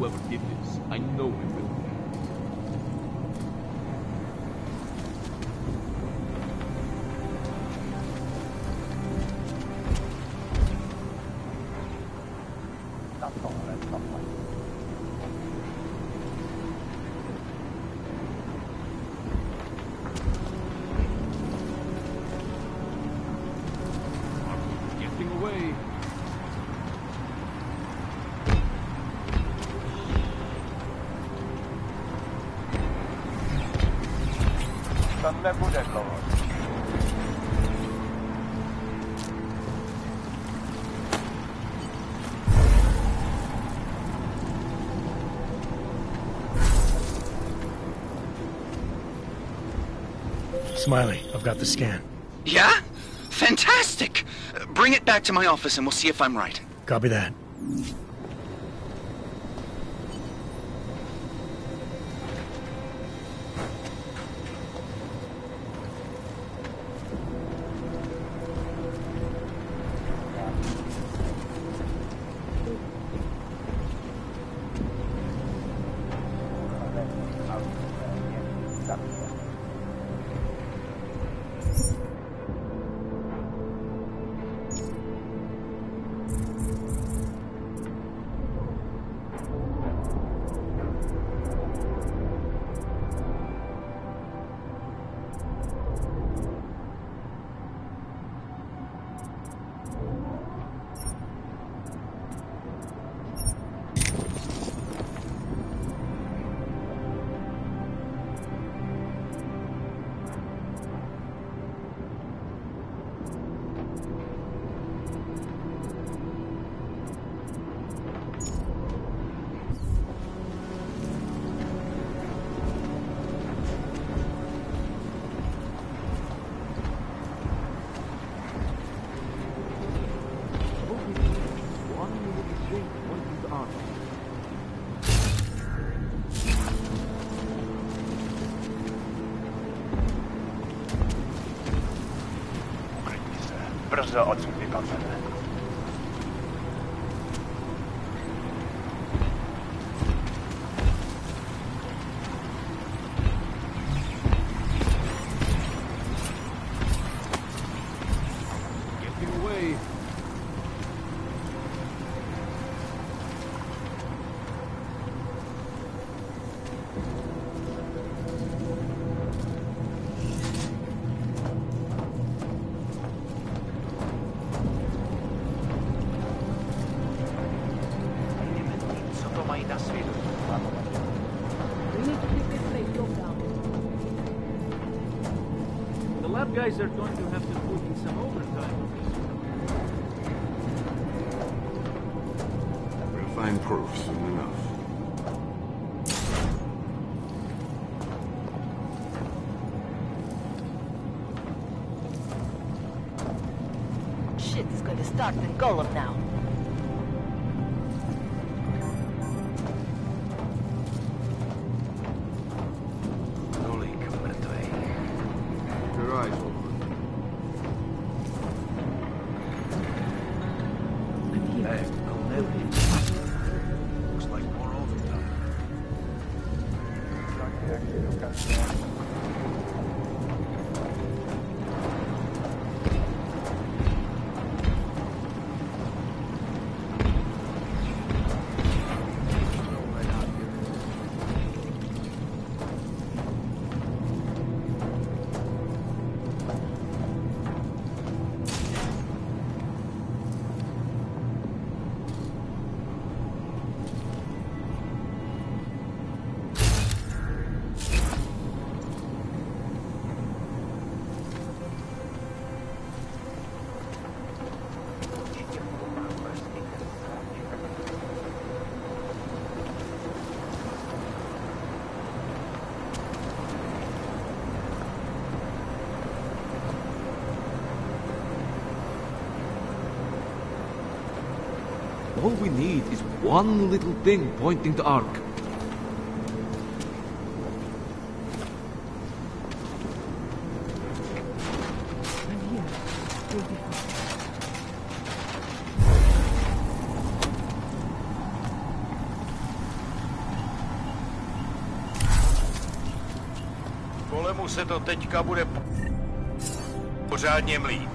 whoever did this. I know we will. Getting away. Smiley, I've got the scan. Yeah? Fantastic! Bring it back to my office and we'll see if I'm right. Copy that. Brzo odsud vykonvené. Getting away. The lab guys are going to have to put in some overtime. We'll find proof soon enough. Shit is going to start in Golem now. Your eyes open. Hey, I'll never be. Looks like more overtime. All we need is one little thing pointing to Ark. Znovu se to teďka bude pořádně mlít.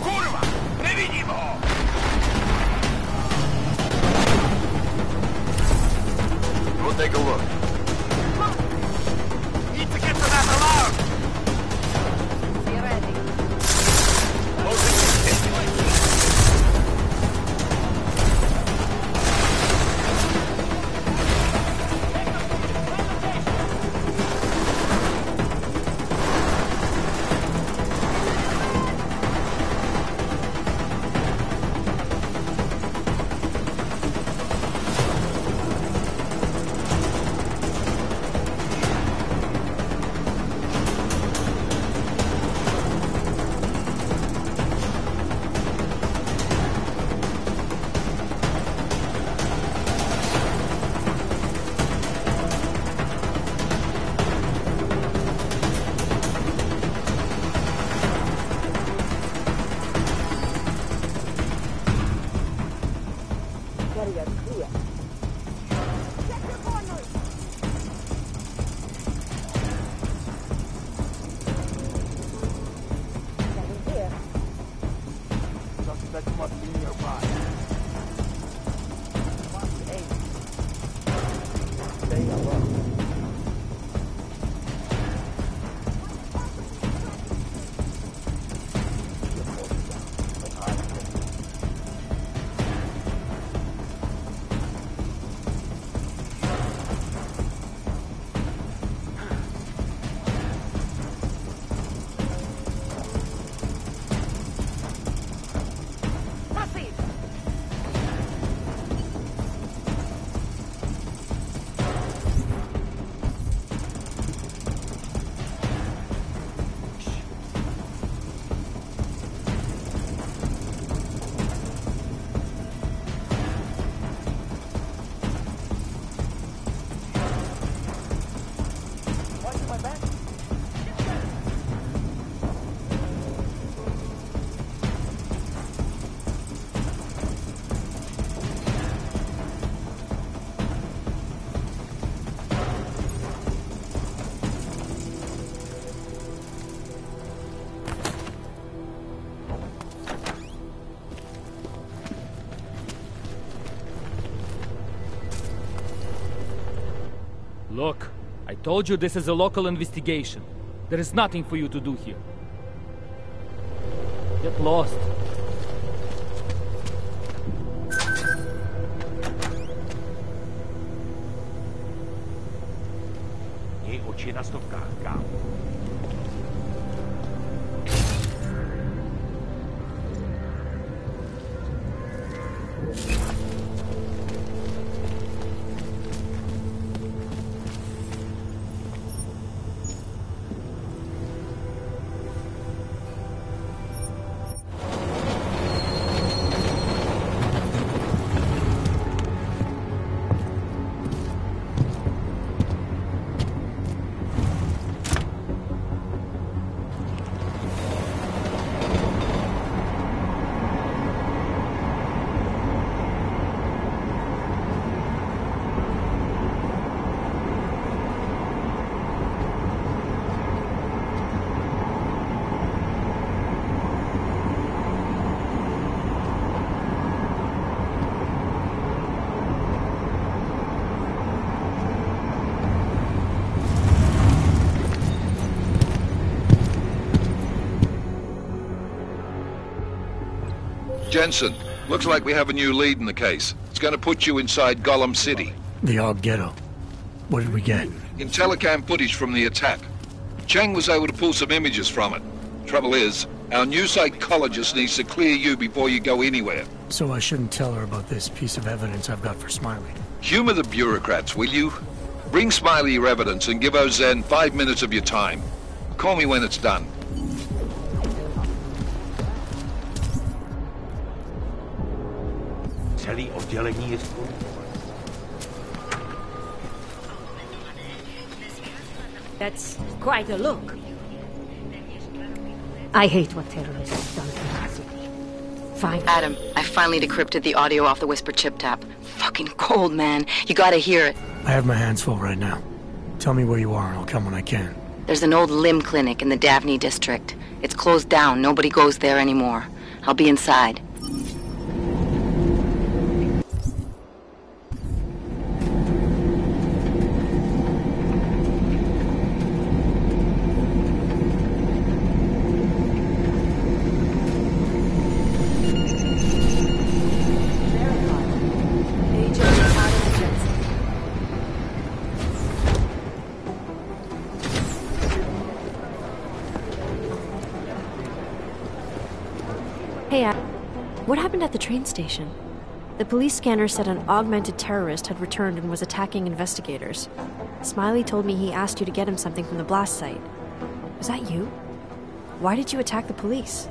Kurva! Nevidím ho! We'll take a look. Need to get to that alarm! Be ready. Look, I told you this is a local investigation. There is nothing for you to do here. Get lost. Měj oči na stopkách, kámo. Jensen, looks like we have a new lead in the case. It's going to put you inside Gollum City. The Og Ghetto. What did we get? Telecam footage from the attack. Cheng was able to pull some images from it. Trouble is, our new psychologist needs to clear you before you go anywhere. So I shouldn't tell her about this piece of evidence I've got for Smiley. Humor the bureaucrats, will you? Bring Smiley your evidence and give Ozen 5 minutes of your time. Call me when it's done. Celý oddělení je spolu. That's quite a look. I hate what terrorists have done to our city. Fine. Adam, I finally decrypted the audio off the Whisper chip tap. Fucking cold, man. You gotta hear it. I have my hands full right now. Tell me where you are and I'll come when I can. There's an old limb clinic in the Davney district. It's closed down. Nobody goes there anymore. I'll be inside. Hey, what happened at the train station? The police scanner said an augmented terrorist had returned and was attacking investigators. Smiley told me he asked you to get him something from the blast site. Was that you? Why did you attack the police?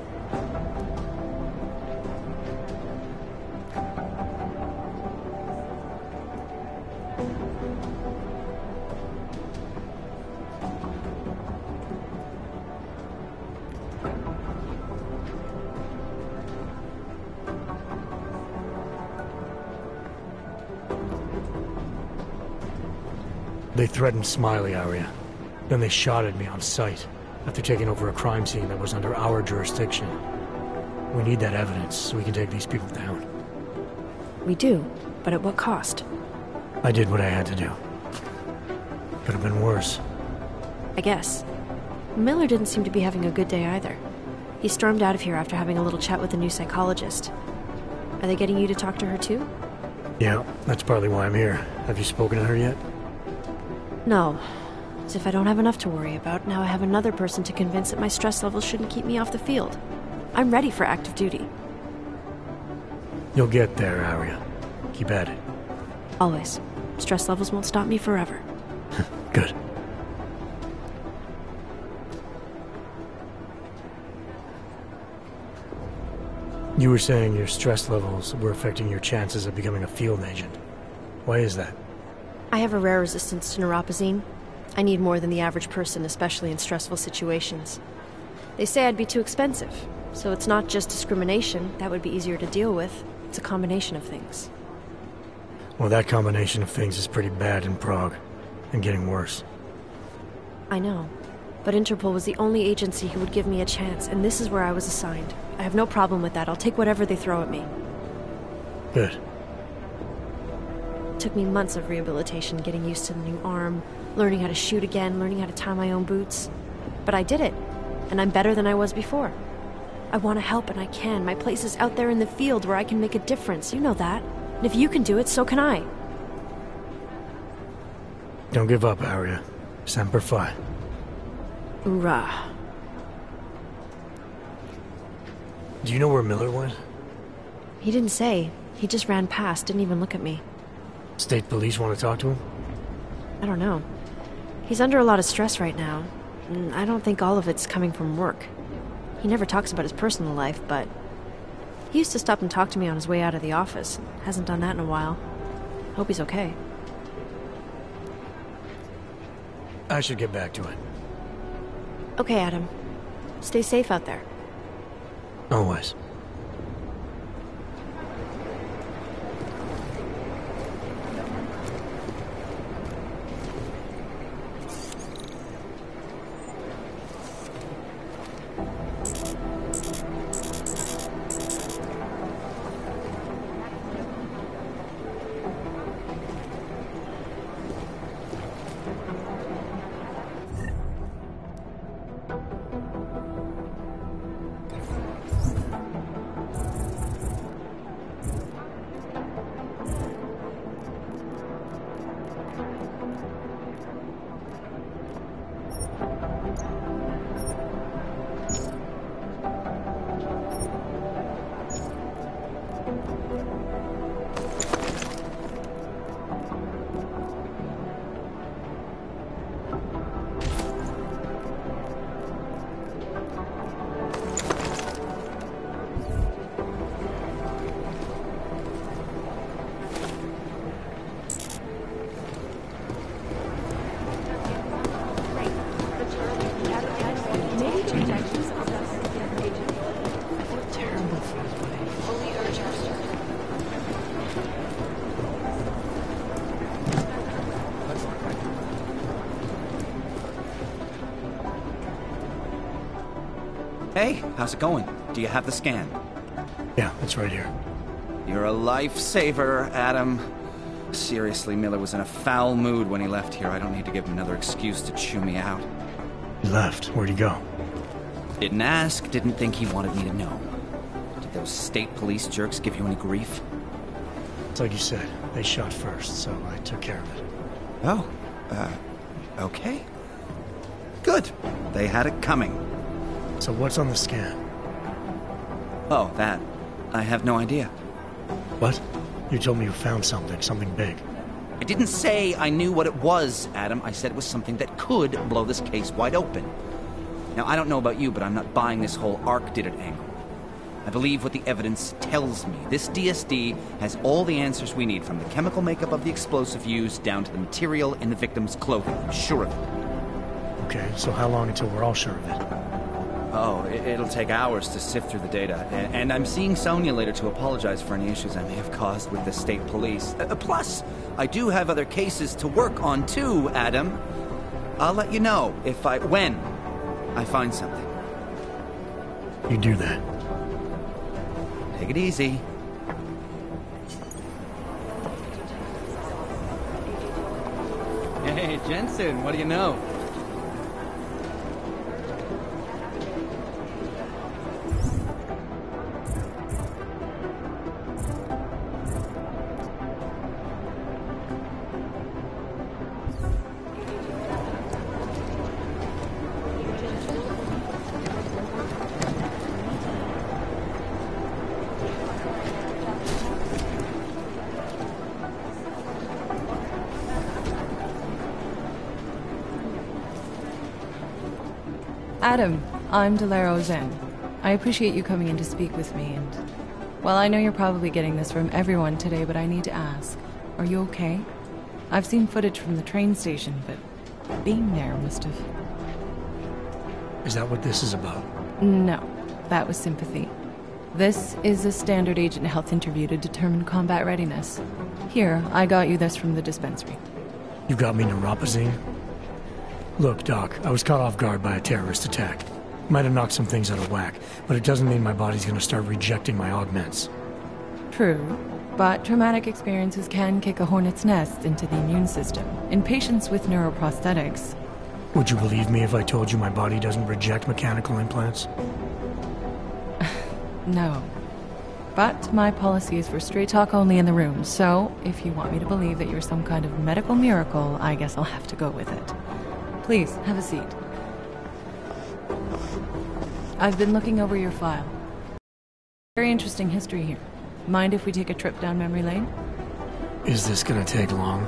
They threatened Smiley, Arya. Then they shot at me on sight, after taking over a crime scene that was under our jurisdiction. We need that evidence so we can take these people down. We do, but at what cost? I did what I had to do. Could have been worse. I guess. Miller didn't seem to be having a good day either. He stormed out of here after having a little chat with the new psychologist. Are they getting you to talk to her too? Yeah, that's partly why I'm here. Have you spoken to her yet? No. As if I don't have enough to worry about, now I have another person to convince that my stress levels shouldn't keep me off the field. I'm ready for active duty. You'll get there, Arya. Keep at it. Always. Stress levels won't stop me forever. Good. You were saying your stress levels were affecting your chances of becoming a field agent. Why is that? I have a rare resistance to neuropazine. I need more than the average person, especially in stressful situations. They say I'd be too expensive, so it's not just discrimination. That would be easier to deal with. It's a combination of things. Well, that combination of things is pretty bad in Prague, and getting worse. I know, but Interpol was the only agency who would give me a chance, and this is where I was assigned. I have no problem with that. I'll take whatever they throw at me. Good. It took me months of rehabilitation, getting used to the new arm, learning how to shoot again, learning how to tie my own boots. But I did it, and I'm better than I was before. I want to help, and I can. My place is out there in the field where I can make a difference. You know that. And if you can do it, so can I. Don't give up, Arya. Semper Fi. Hoorah. Do you know where Miller went? He didn't say. He just ran past, didn't even look at me. State police want to talk to him? I don't know. He's under a lot of stress right now. And I don't think all of it's coming from work. He never talks about his personal life, but he used to stop and talk to me on his way out of the office. Hasn't done that in a while. Hope he's okay. I should get back to it. Okay, Adam. Stay safe out there. Always. Hey, how's it going? Do you have the scan? Yeah, it's right here. You're a lifesaver, Adam. Seriously, Miller was in a foul mood when he left here. I don't need to give him another excuse to chew me out. He left. Where'd he go? Didn't ask, didn't think he wanted me to know. Did those state police jerks give you any grief? It's like you said, they shot first, so I took care of it. Oh, okay. Good. They had it coming. So what's on the scan? Oh, that. I have no idea. What? You told me you found something big. I didn't say I knew what it was, Adam. I said it was something that could blow this case wide open. Now, I don't know about you, but I'm not buying this whole Ark did it angle. I believe what the evidence tells me. This DSD has all the answers we need, from the chemical makeup of the explosive used down to the material in the victim's clothing. I'm sure of it. Okay, so how long until we're all sure of it? Oh, it'll take hours to sift through the data. And I'm seeing Sonia later to apologize for any issues I may have caused with the state police. Plus, I do have other cases to work on too, Adam. I'll let you know when I find something. You do that. Take it easy. Hey, Jensen, what do you know? Adam, I'm Delaro Zen. I appreciate you coming in to speak with me, and... well, I know you're probably getting this from everyone today, but I need to ask. Are you okay? I've seen footage from the train station, but being there must have... Is that what this is about? No, that was sympathy. This is a standard agent health interview to determine combat readiness. Here, I got you this from the dispensary. You got me neuropazine? Look, Doc, I was caught off guard by a terrorist attack. Might have knocked some things out of whack, but it doesn't mean my body's gonna start rejecting my augments. True, but traumatic experiences can kick a hornet's nest into the immune system. In patients with neuroprosthetics... Would you believe me if I told you my body doesn't reject mechanical implants? No. But my policy is for straight talk only in the room, so if you want me to believe that you're some kind of medical miracle, I guess I'll have to go with it. Please, have a seat. I've been looking over your file. Very interesting history here. Mind if we take a trip down memory lane? Is this gonna take long?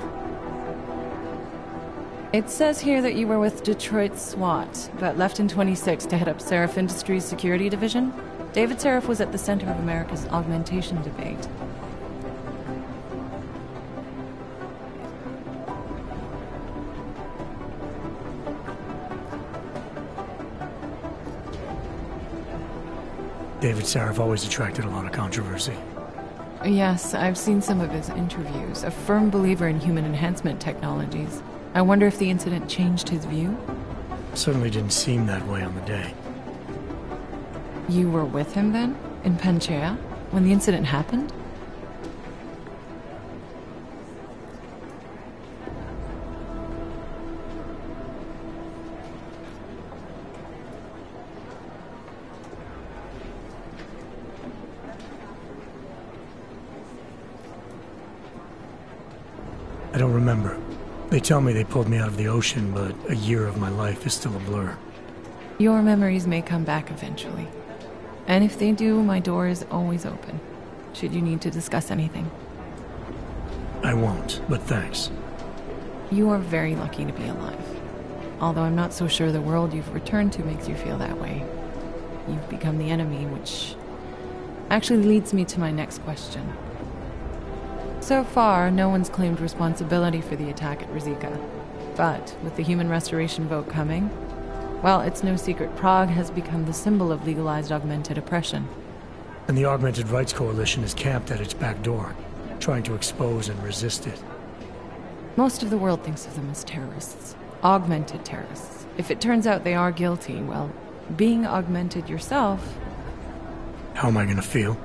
It says here that you were with Detroit SWAT, but left in 26 to head up Seraph Industries' security division. David Seraph was at the center of America's augmentation debate. David Seraph always attracted a lot of controversy. Yes, I've seen some of his interviews. A firm believer in human enhancement technologies. I wonder if the incident changed his view? Certainly didn't seem that way on the day. You were with him then? In Panchea? When the incident happened? I don't remember. They tell me they pulled me out of the ocean, but a year of my life is still a blur. Your memories may come back eventually. And if they do, my door is always open, should you need to discuss anything. I won't, but thanks. You are very lucky to be alive. Although I'm not so sure the world you've returned to makes you feel that way. You've become the enemy, which actually leads me to my next question. So far, no one's claimed responsibility for the attack at Rizika. But with the human restoration vote coming, well, it's no secret Prague has become the symbol of legalized augmented oppression. And the Augmented Rights Coalition is camped at its back door, trying to expose and resist it. Most of the world thinks of them as terrorists. Augmented terrorists. If it turns out they are guilty, well, being augmented yourself... How am I gonna feel?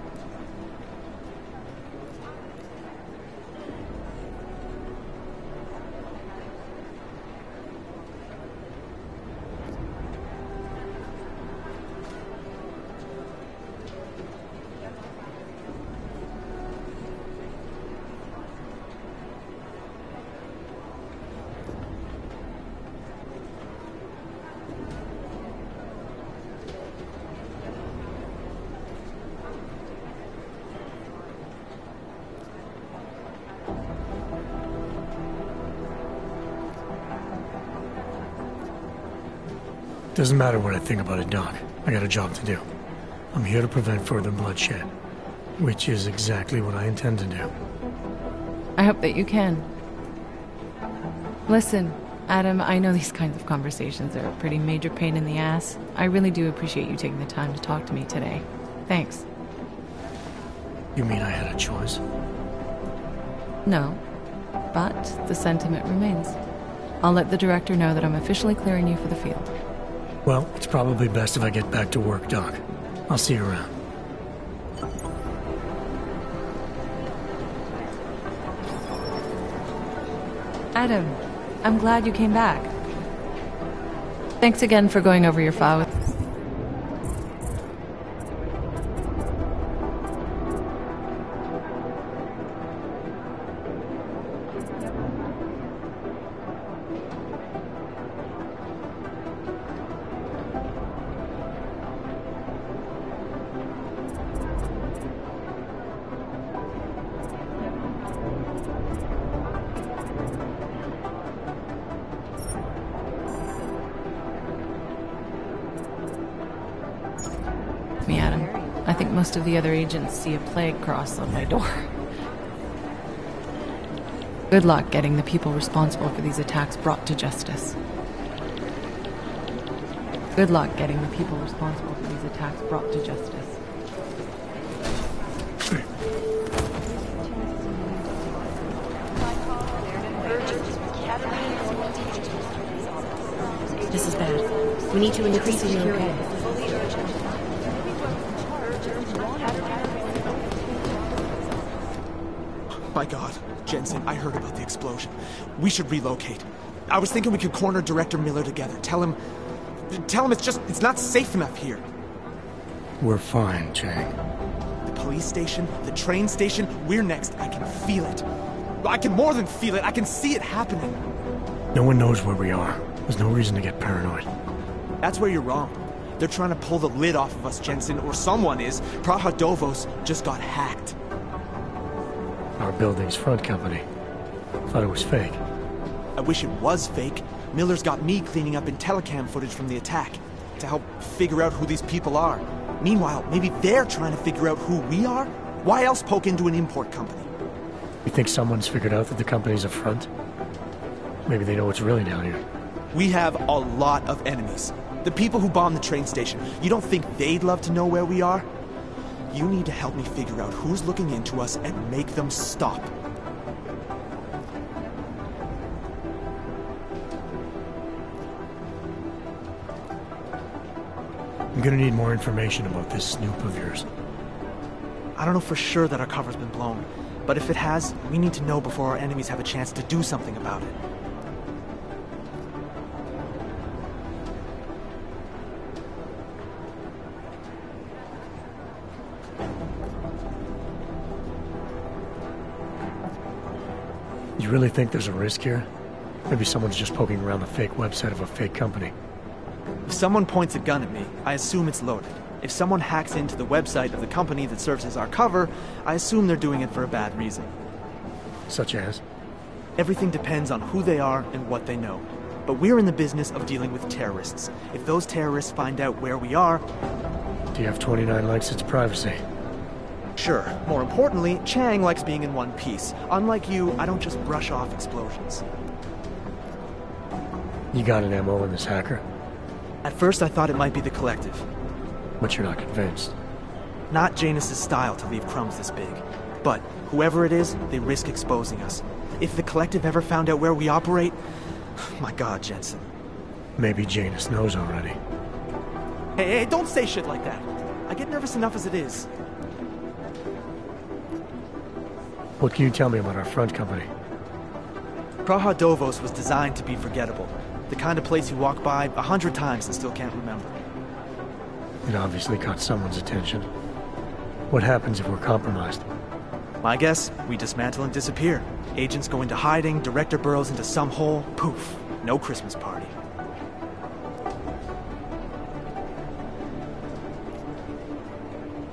Doesn't matter what I think about it, Doc. I got a job to do. I'm here to prevent further bloodshed, which is exactly what I intend to do. I hope that you can. Listen, Adam, I know these kinds of conversations are a pretty major pain in the ass. I really do appreciate you taking the time to talk to me today. Thanks. You mean I had a choice? No, but the sentiment remains. I'll let the director know that I'm officially clearing you for the field. Well, it's probably best if I get back to work, Doc. I'll see you around. Adam, I'm glad you came back. Thanks again for going over your file with... me, Adam. I think most of the other agents see a plague cross on my door. Good luck getting the people responsible for these attacks brought to justice. Good luck getting the people responsible for these attacks brought to justice. This is bad. We need to increase security. My God, Jensen, I heard about the explosion. We should relocate. I was thinking we could corner Director Miller together. Tell him it's not safe enough here. We're fine, Chang. The police station, the train station, we're next. I can feel it. I can more than feel it. I can see it happening. No one knows where we are. There's no reason to get paranoid. That's where you're wrong. They're trying to pull the lid off of us, Jensen, or someone is. Prahadovos just got hacked. Our building's front company. Thought it was fake. I wish it was fake. Miller's got me cleaning up IntelliCam footage from the attack to help figure out who these people are. Meanwhile, maybe they're trying to figure out who we are? Why else poke into an import company? You think someone's figured out that the company's a front? Maybe they know what's really down here. We have a lot of enemies. The people who bombed the train station. You don't think they'd love to know where we are? You need to help me figure out who's looking into us and make them stop. I'm gonna need more information about this snoop of yours. I don't know for sure that our cover's been blown, but if it has, we need to know before our enemies have a chance to do something about it. You really think there's a risk here? Maybe someone's just poking around the fake website of a fake company. If someone points a gun at me, I assume it's loaded. If someone hacks into the website of the company that serves as our cover, I assume they're doing it for a bad reason. Such as? Everything depends on who they are and what they know. But we're in the business of dealing with terrorists. If those terrorists find out where we are... Do you have 29 likes its privacy? Sure. More importantly, Chang likes being in one piece. Unlike you, I don't just brush off explosions. You got an MO in this hacker? At first I thought it might be the Collective. But you're not convinced? Not Janus's style to leave crumbs this big. But whoever it is, they risk exposing us. If the Collective ever found out where we operate... My God, Jensen. Maybe Janus knows already. Hey, don't say shit like that. I get nervous enough as it is. What can you tell me about our front company? Praha Dovos was designed to be forgettable. The kind of place you walk by 100 times and still can't remember. It obviously caught someone's attention. What happens if we're compromised? My guess, we dismantle and disappear. Agents go into hiding, director burrows into some hole, poof, no Christmas party.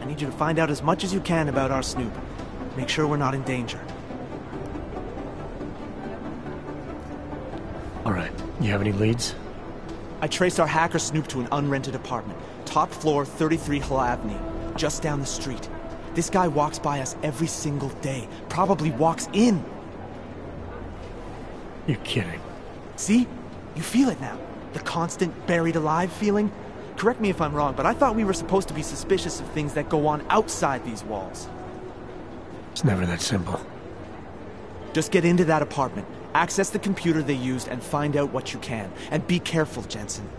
I need you to find out as much as you can about our Snoop. Make sure we're not in danger. All right. You have any leads? I traced our hacker Snoop to an unrented apartment. Top floor, 33 Hlavny, just down the street. This guy walks by us every single day. Probably walks in. You're kidding. See? You feel it now. The constant buried alive feeling. Correct me if I'm wrong, but I thought we were supposed to be suspicious of things that go on outside these walls. It's never that simple. Just get into that apartment, access the computer they used, and find out what you can. And be careful, Jensen.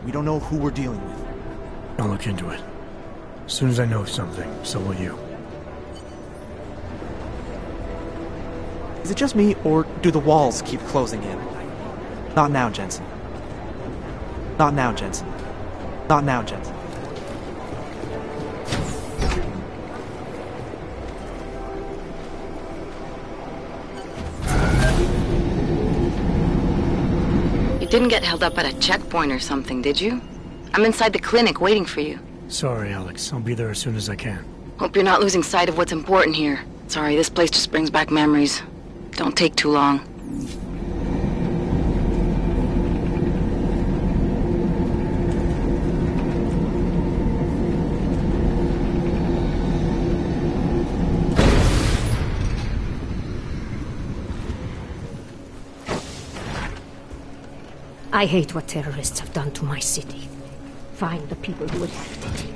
We don't know who we're dealing with. I'll look into it. As soon as I know something, so will you. Is it just me, or do the walls keep closing in? Not now, Jensen. Not now, Jensen. Not now, Jensen. You didn't get held up at a checkpoint or something, did you? I'm inside the clinic waiting for you. Sorry, Alex. I'll be there as soon as I can. Hope you're not losing sight of what's important here. Sorry, this place just brings back memories. Don't take too long. I hate what terrorists have done to my city. Find the people who attacked it.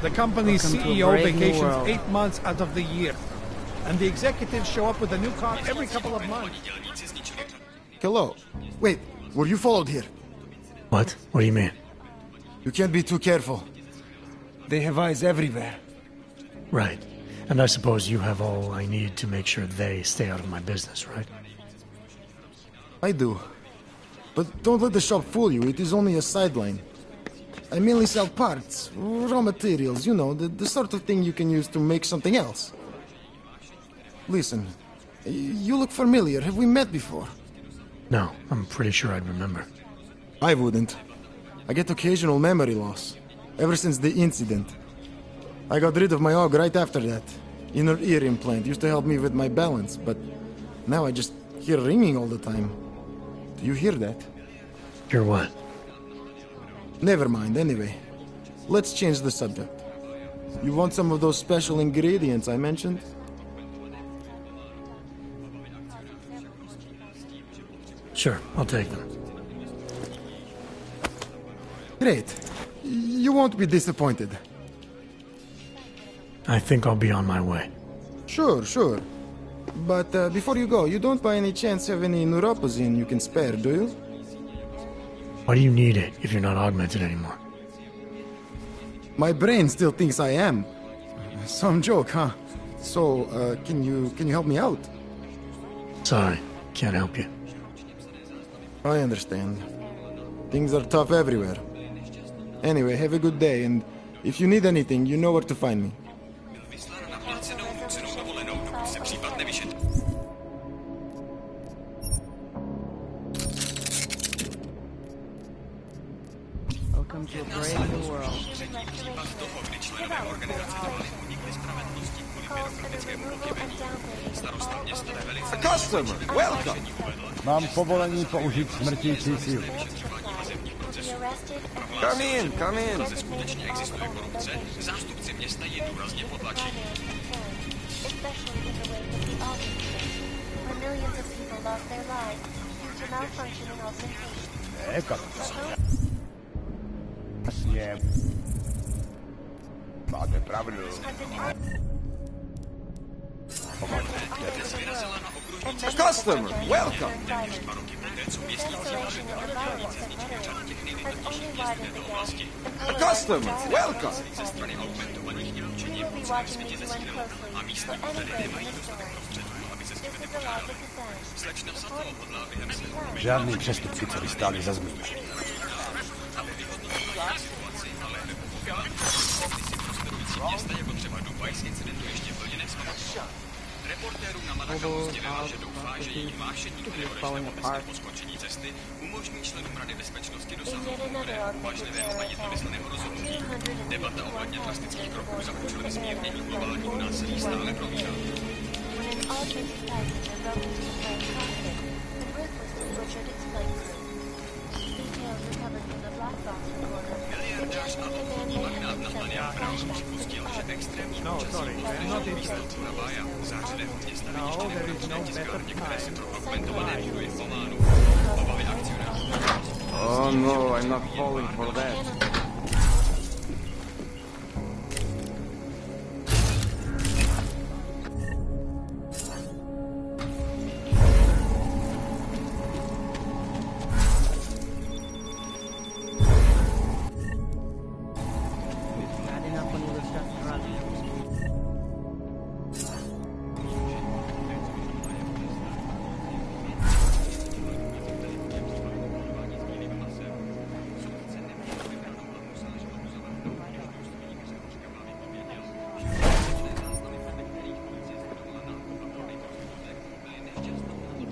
The company's Welcome to a CEO brave new vacations world. 8 months out of the year. And the executives show up with a new car every couple of months. Hello. Wait, were you followed here? What? What do you mean? You can't be too careful. They have eyes everywhere. Right. And I suppose you have all I need to make sure they stay out of my business, right? I do. But don't let the shop fool you, it is only a sideline. I mainly sell parts, raw materials, you know, the sort of thing you can use to make something else. Listen, you look familiar. Have we met before? No, I'm pretty sure I'd remember. I wouldn't. I get occasional memory loss, ever since the incident. I got rid of my AUG right after that. Inner ear implant used to help me with my balance, but now I just hear ringing all the time. Do you hear that? Hear what? Never mind, anyway. Let's change the subject. You want some of those special ingredients I mentioned? Sure, I'll take them. Great. You won't be disappointed. I think I'll be on my way. Sure, sure. But before you go, you don't by any chance have any neuropozine you can spare, do you? Why do you need it if you're not augmented anymore? My brain still thinks I am. Some joke, huh? So, can you help me out? Sorry, can't help you. I understand. Things are tough everywhere. Anyway, have a good day, and if you need anything, you know where to find me. Welcome to a brave new world. Customer, welcome! Mám povolení použít smrtící sílu. Come in, come in. Skutečně existuje korupce, zástupci města ji důrazně potlačí. Jasně. Máte pravdu. Customer, welcome! Customer, welcome! Žádný přestupky, co by stáli za zmínku. Města jako třeba Dubaj z incidentu ještě plně nevzpamatoval. Reportérům na Manakamu sdělila, že doufá, že její hlášení, které odešle po skončení cesty, umožní členům Rady bezpečnosti dosáhnout dobrého, uvážlivého a jednomyslného rozhodnutí. Debata ohledně drastických kroků za účelem zmírnění globálního násilí stále probíhá. Miliardář a obchodní magnát Nathaniel Brown připustil, že extrémní místo Navaja, zářivého města vidíš tiskárně, které si pro augmentované vývoje pománu. Obavy akcionářů. Oh no, I'm not falling for that.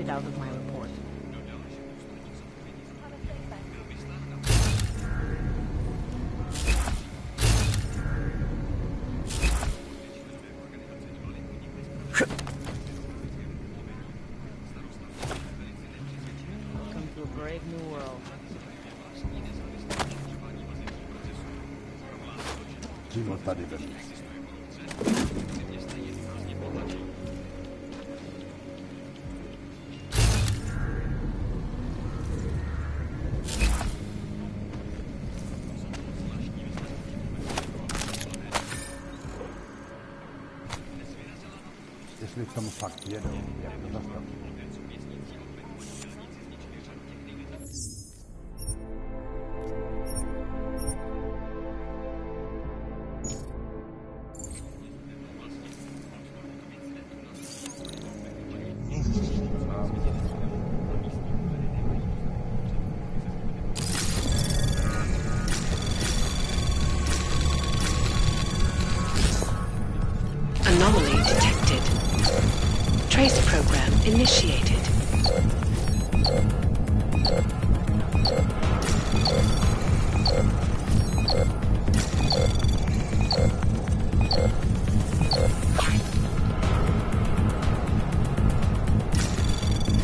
Out of my report. Welcome to a brave new world. Přímo tady ve mně. Jestli k tomu fakt jedou, jak to zastavit? Anomaly detected. Trace program initiated.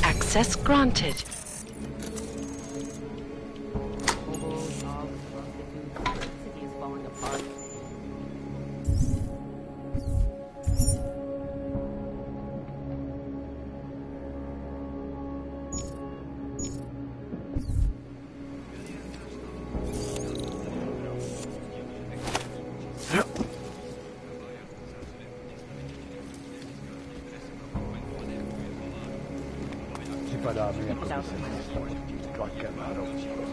Access granted. Připadá mi, jako by se město pod tím tlakem hroutilo.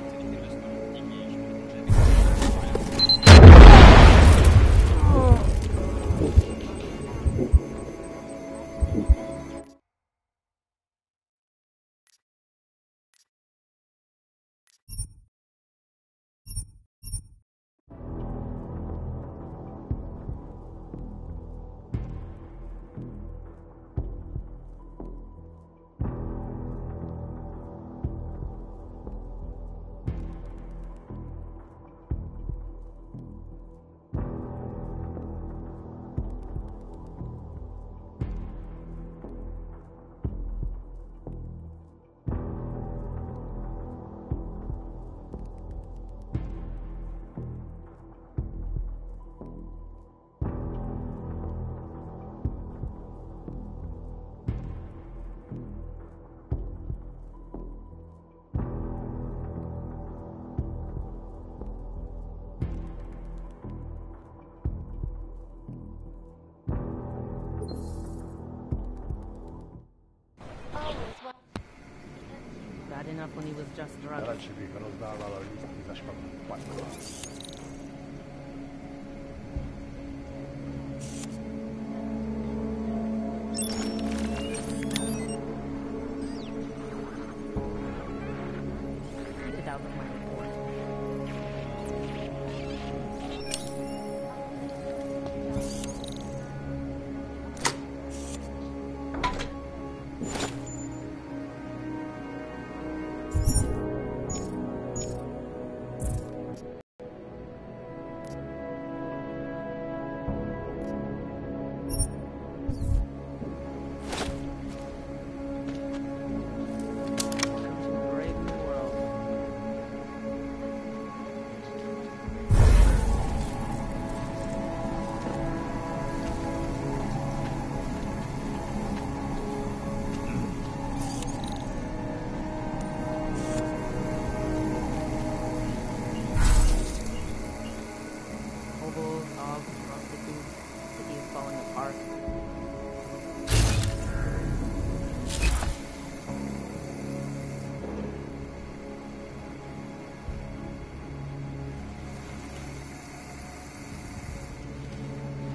Bad enough when he was just drunk. Radši bych rozdával lístky za špatnou platbu. Keep it out of my report.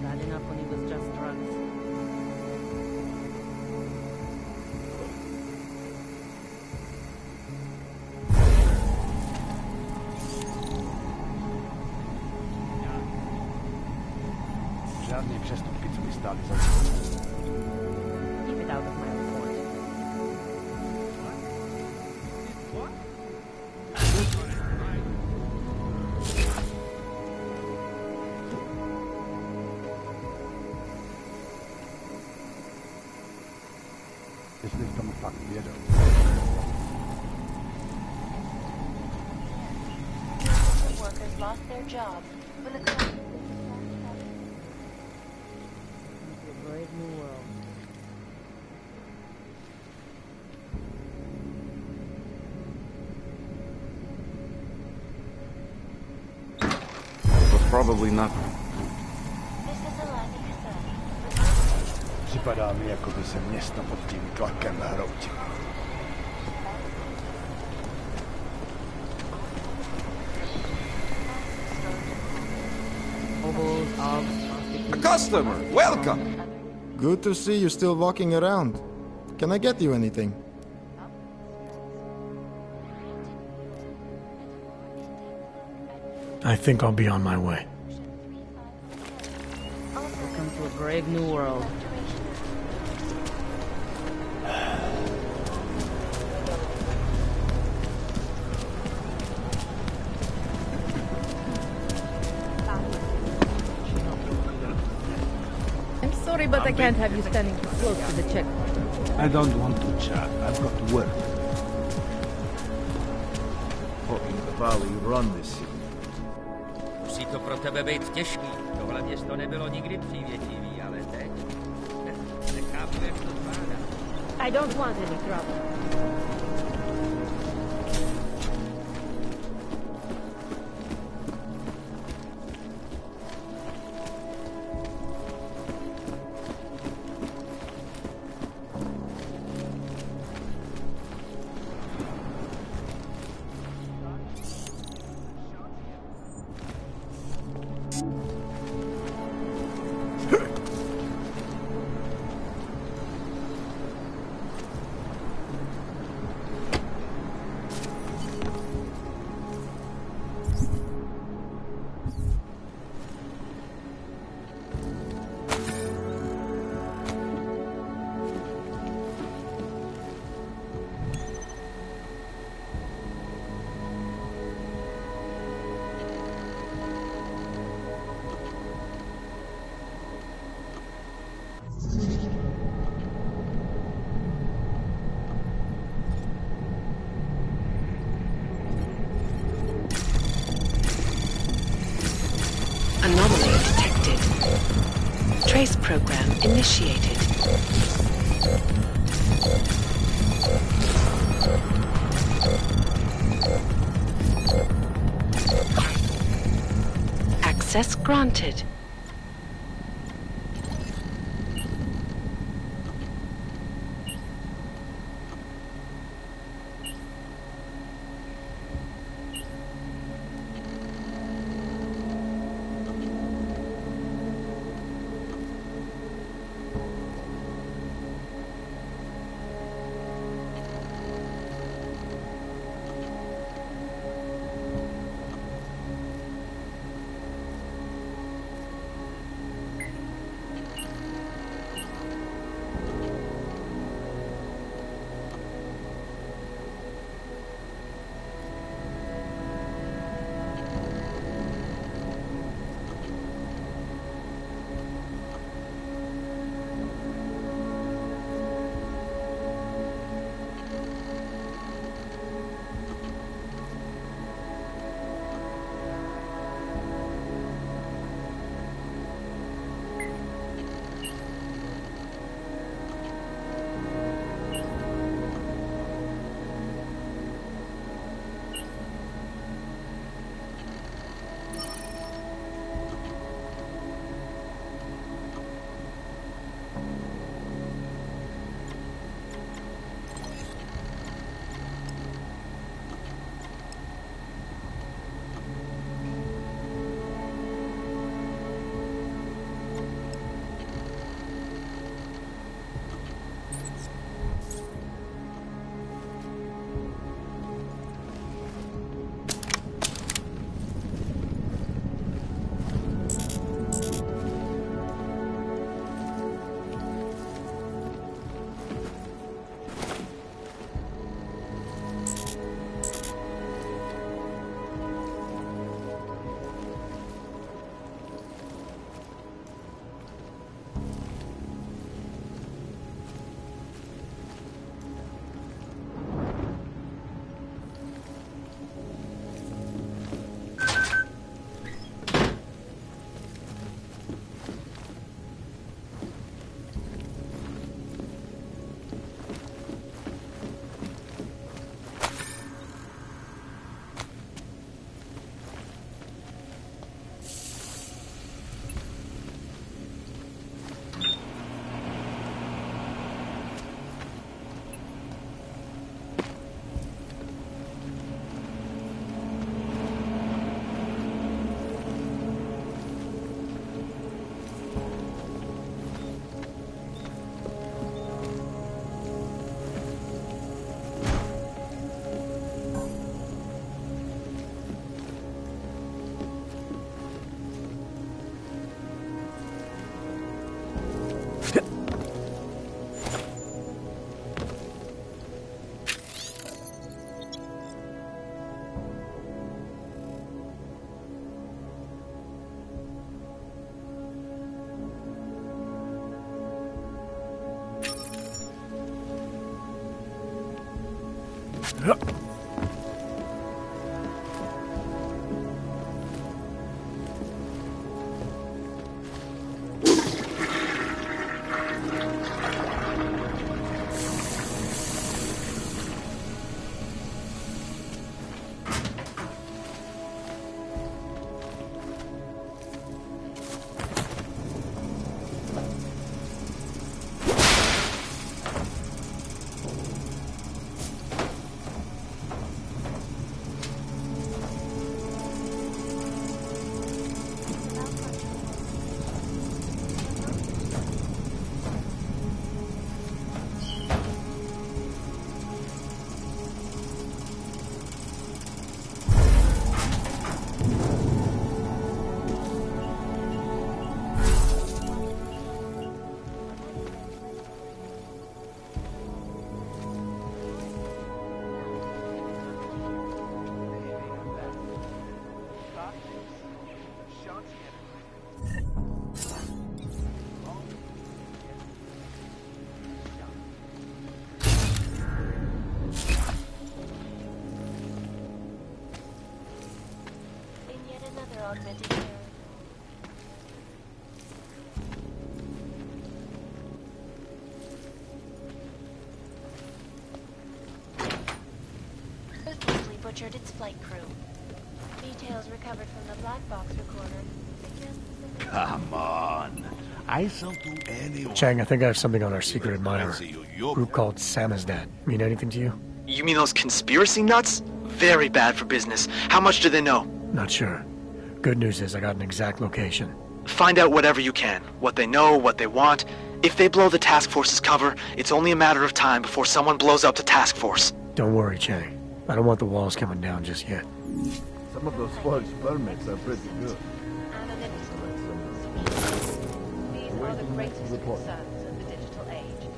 Bad enough when he was just drugs. Žádný přestupky, co by stály za Keep it out of my report. Jestli v tom fakt vědou. Workers lost their jobs. Will it A brave new world. It was probably nothing. Připadá mi, jako by se město pod tím tlakem hroutilo. A customer! Welcome! Good to see you still walking around. Can I get you anything? I think I'll be on my way. Welcome to a brave new world. I'm sorry, but I can't have you standing too close to the checkpoint. I don't want to chat. I've got work. Fucking Valley, you run this city. Musí to pro tebe být těžký. Tohle město nebylo nikdy přívětivý, ale teď nechápu, jak to zvládá. I don't want any trouble. Anomaly detected. Trace program initiated. Access granted. tortured its flight crew. Details recovered from the black box recorder. Come on. I shall do anyone. Chang, I think I have something on our secret admirer. Group called Samizdat. Mean anything to you? You mean those conspiracy nuts? Very bad for business. How much do they know? Not sure. Good news is I got an exact location. Find out whatever you can. What they know, what they want. If they blow the task force's cover, it's only a matter of time before someone blows up the task force. Don't worry, Chang. I don't want the walls coming down just yet. Some of those forged permits are pretty good. These are the greatest concerns of the digital age.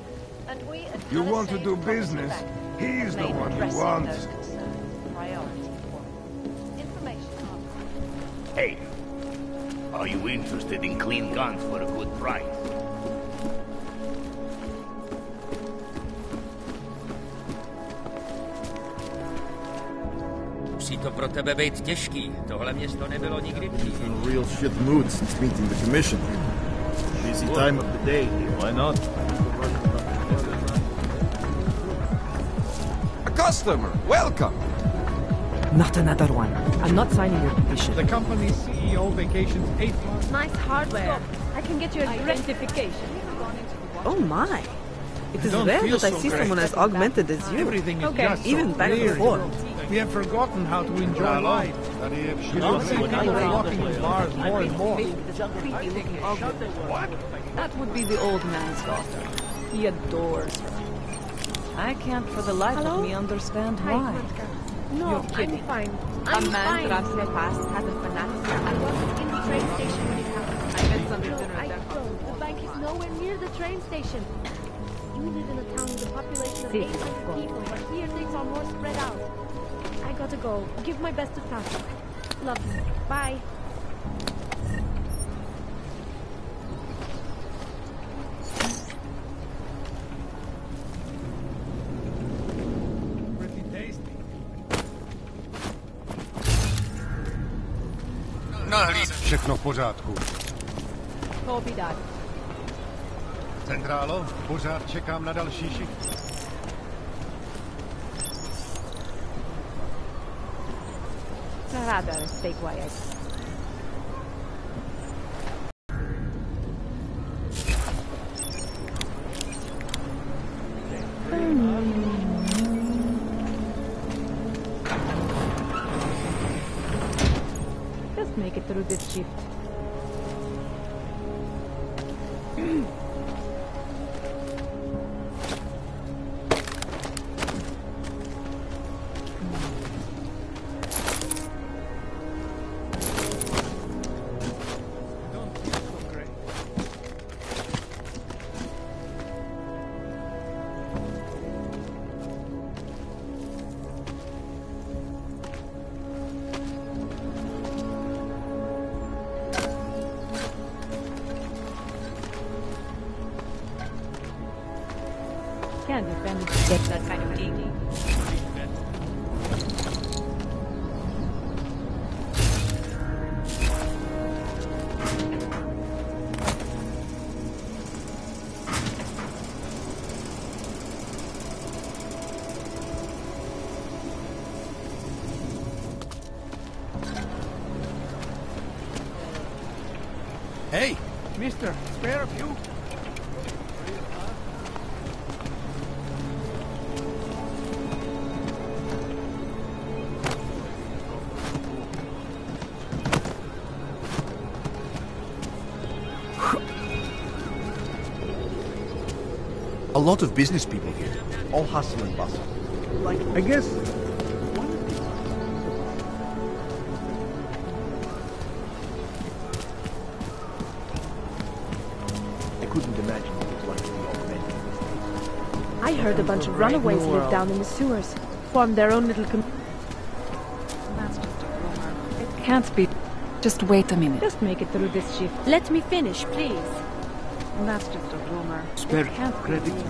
And we at You want to Palisade do Property business? Bank He's the made one you addressing want. those concerns priority one. Information on. Hey, are you interested in clean guns for a good price? Musí to pro tebe být těžký. Tohle město nebylo nikdy příjemné. In a real shit mood since meeting the commission. Busy time of the day here. Why not? A customer, welcome. Not another one. I'm not signing your petition. The company's CEO vacations 8 months. Nice hardware. I can get you identification. Oh my. It is Don't rare feel that I so see great. someone as augmented as you. Everything is Okay. just Even so back weird. before. We have forgotten how to enjoy life. You don't see people walking in bars more and more. That would be the old man's daughter. He adores her. I can't for the life of me understand why. No, You're kidding. I'm fine. A I'm man fine. trapped in the past has a fanatic. I wasn't in the train station when it happened. I met some dinner I at their don't. The bank is nowhere near the train station. You live in a town with a population of 800 people, but here things are more spread out. I gotta go. Give my best to Tata. Love you. Bye. Pretty tasty. Všechno v pořádku. Copy that. Centrálo, pořád čekám na další šicht. Rather stay quiet. Just make it through this shift. Can't defend get that kind of geeky. Hey, mister, spare a few? A lot of business people here, all hustle and bustle. Like, I guess I couldn't imagine what it's like to be augmented. I heard a bunch of runaways live down in the sewers. Formed their own little That's just a rumor. It can't be. Just wait a minute. Just make it through this shift. Let me finish, please. That's just a rumor. Spare It can't be credit. real.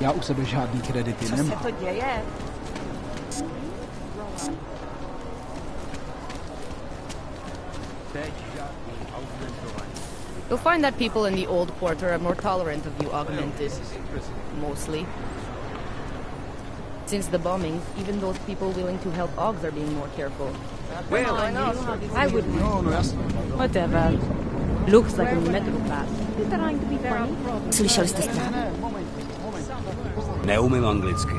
Já u sebe žádný kredity Co se nemám. to děje? You'll find that people in the old quarter are more tolerant of you augmented. Mostly. Since the bombings, even those people willing to help Augs are being more careful. Well, I wouldn't. Whatever. Looks like a metal class. You're trying to be funny? Slyšeli jste zprávu? Neumím anglicky.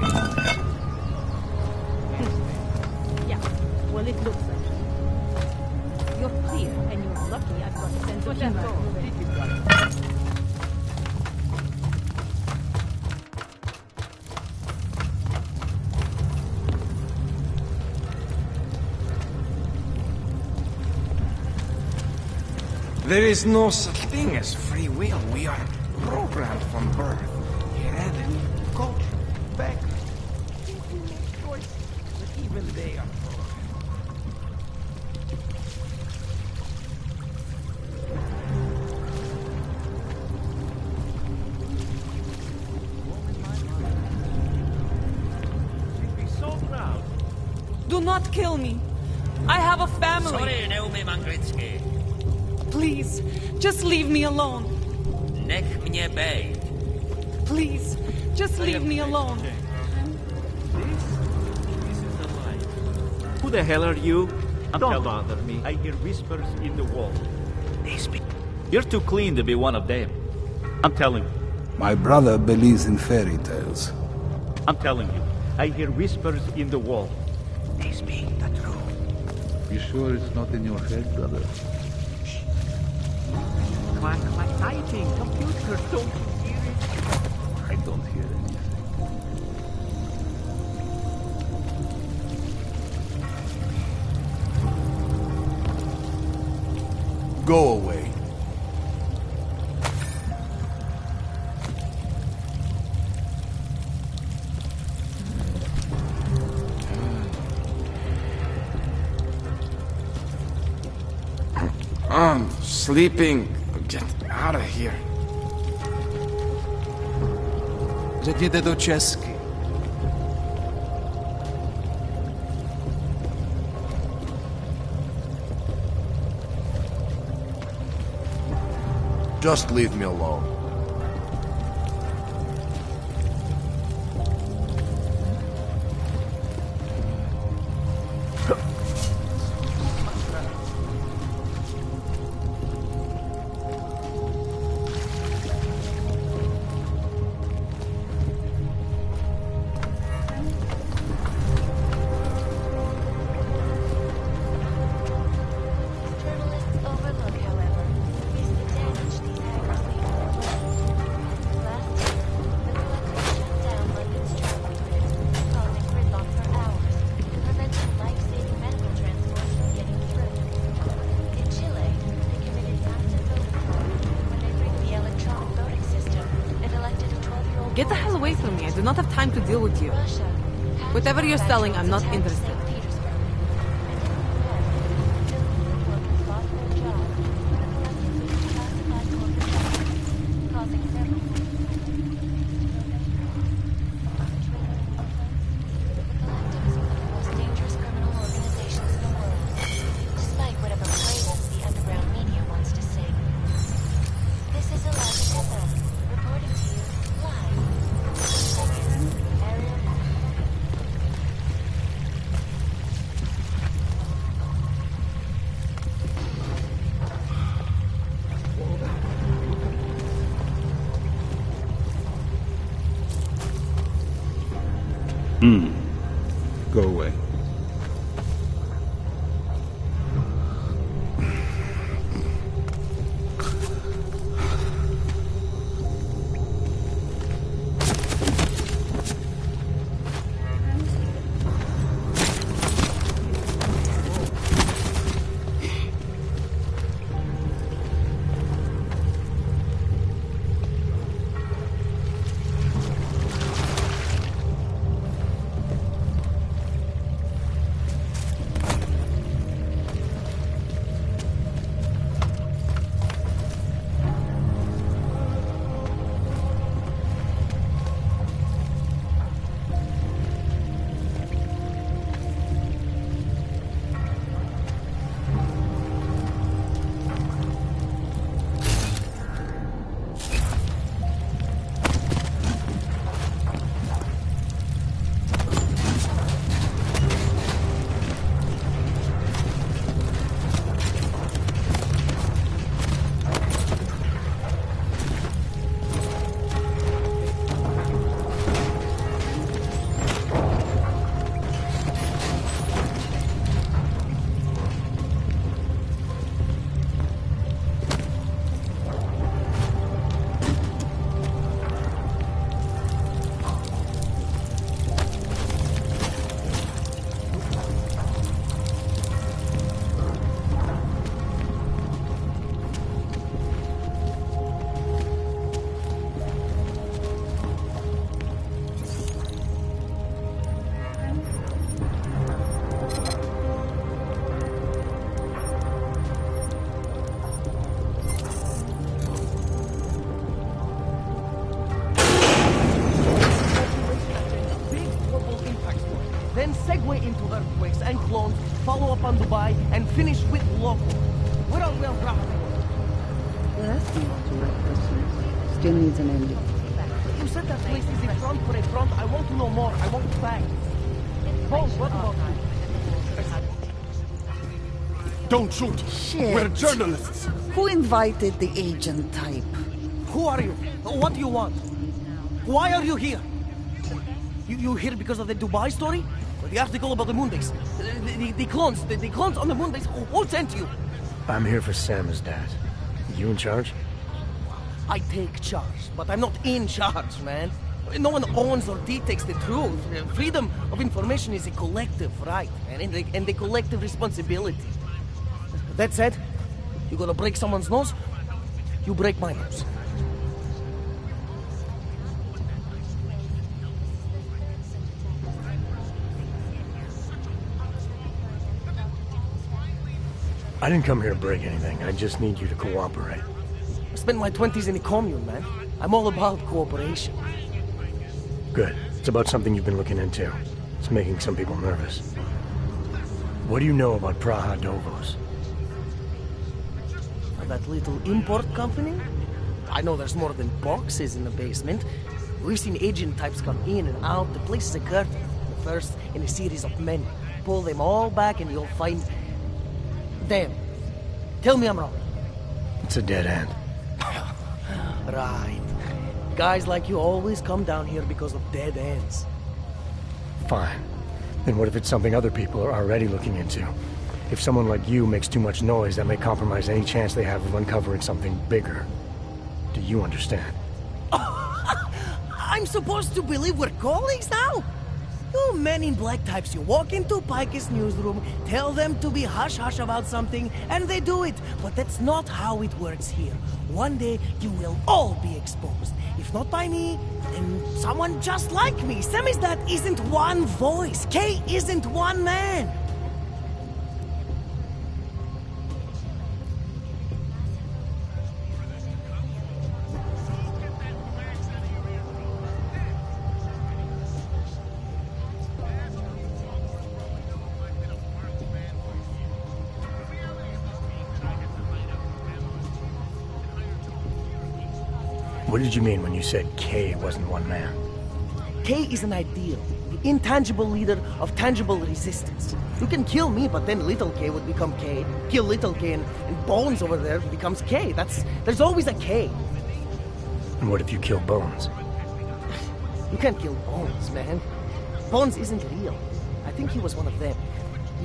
Yeah, well it looks like it. You're clear, and you're lucky I've got a sense of humor. There is no such thing as free will. We are programmed from birth. Heredity, culture, background. We make choices, but even they are Do not kill me. I have a family. Sorry, neumím anglicky. Please, just leave me alone. Nech mě bejt. Please, just leave me alone. Who the hell are you? Don't bother me. I hear whispers in the wall. You're too clean to be one of them. I'm telling you. My brother believes in fairy tales. I'm telling you. I hear whispers in the wall. They speak the truth. You sure it's not in your head, brother? Clack, clack, typing. Computer, don't you hear it? I don't hear anything. Go away. I'm sleeping. Get out of here. Řekněte to česky. Just leave me alone. Get the hell away from me. I do not have time to deal with you. Whatever you're selling, I'm not interested. clones, follow up on Dubai, and finish with local. Where are we on ground? You're asking what to represent. Still needs an ending. You said that place is a front for a front. I want to know more. I want facts. Bones, what about you? Don't shoot! Shit. We're journalists! Who invited the agent type? Who are you? What do you want? Why are you here? You here because of the Dubai story? Or the article about the moonbase? The clones on the moonbase? Who sent you? I'm here for Sam's dad. You in charge? I take charge, but I'm not in charge, man. No one owns or dictates the truth. Freedom of information is a collective right, and a collective responsibility. That said, you gonna break someone's nose? You break my nose. I didn't come here to break anything. I just need you to cooperate. I spent my 20s in a commune, man. I'm all about cooperation. Good. It's about something you've been looking into. It's making some people nervous. What do you know about Praha Dovos? That little import company? I know there's more than boxes in the basement. We've seen agent types come in and out. The place is a curtain. The first in a series of many. Pull them all back and you'll find... Damn. Tell me I'm wrong. It's a dead end. Right. Guys like you always come down here because of dead ends. Fine. Then what if it's something other people are already looking into? If someone like you makes too much noise, that may compromise any chance they have of uncovering something bigger. Do you understand? I'm supposed to believe we're colleagues now? You men in black types, you walk into Pike's newsroom, tell them to be hush-hush about something, and they do it. But that's not how it works here. One day, you will all be exposed. If not by me, then someone just like me. Samizdat isn't one voice. K isn't one man. What did you mean when you said K wasn't one man? K is an ideal, the intangible leader of tangible resistance. You can kill me, but then little K would become K. Kill little K and Bones over there becomes K. There's always a K. And what if you kill Bones? You can't kill Bones, man. Bones isn't real. I think he was one of them.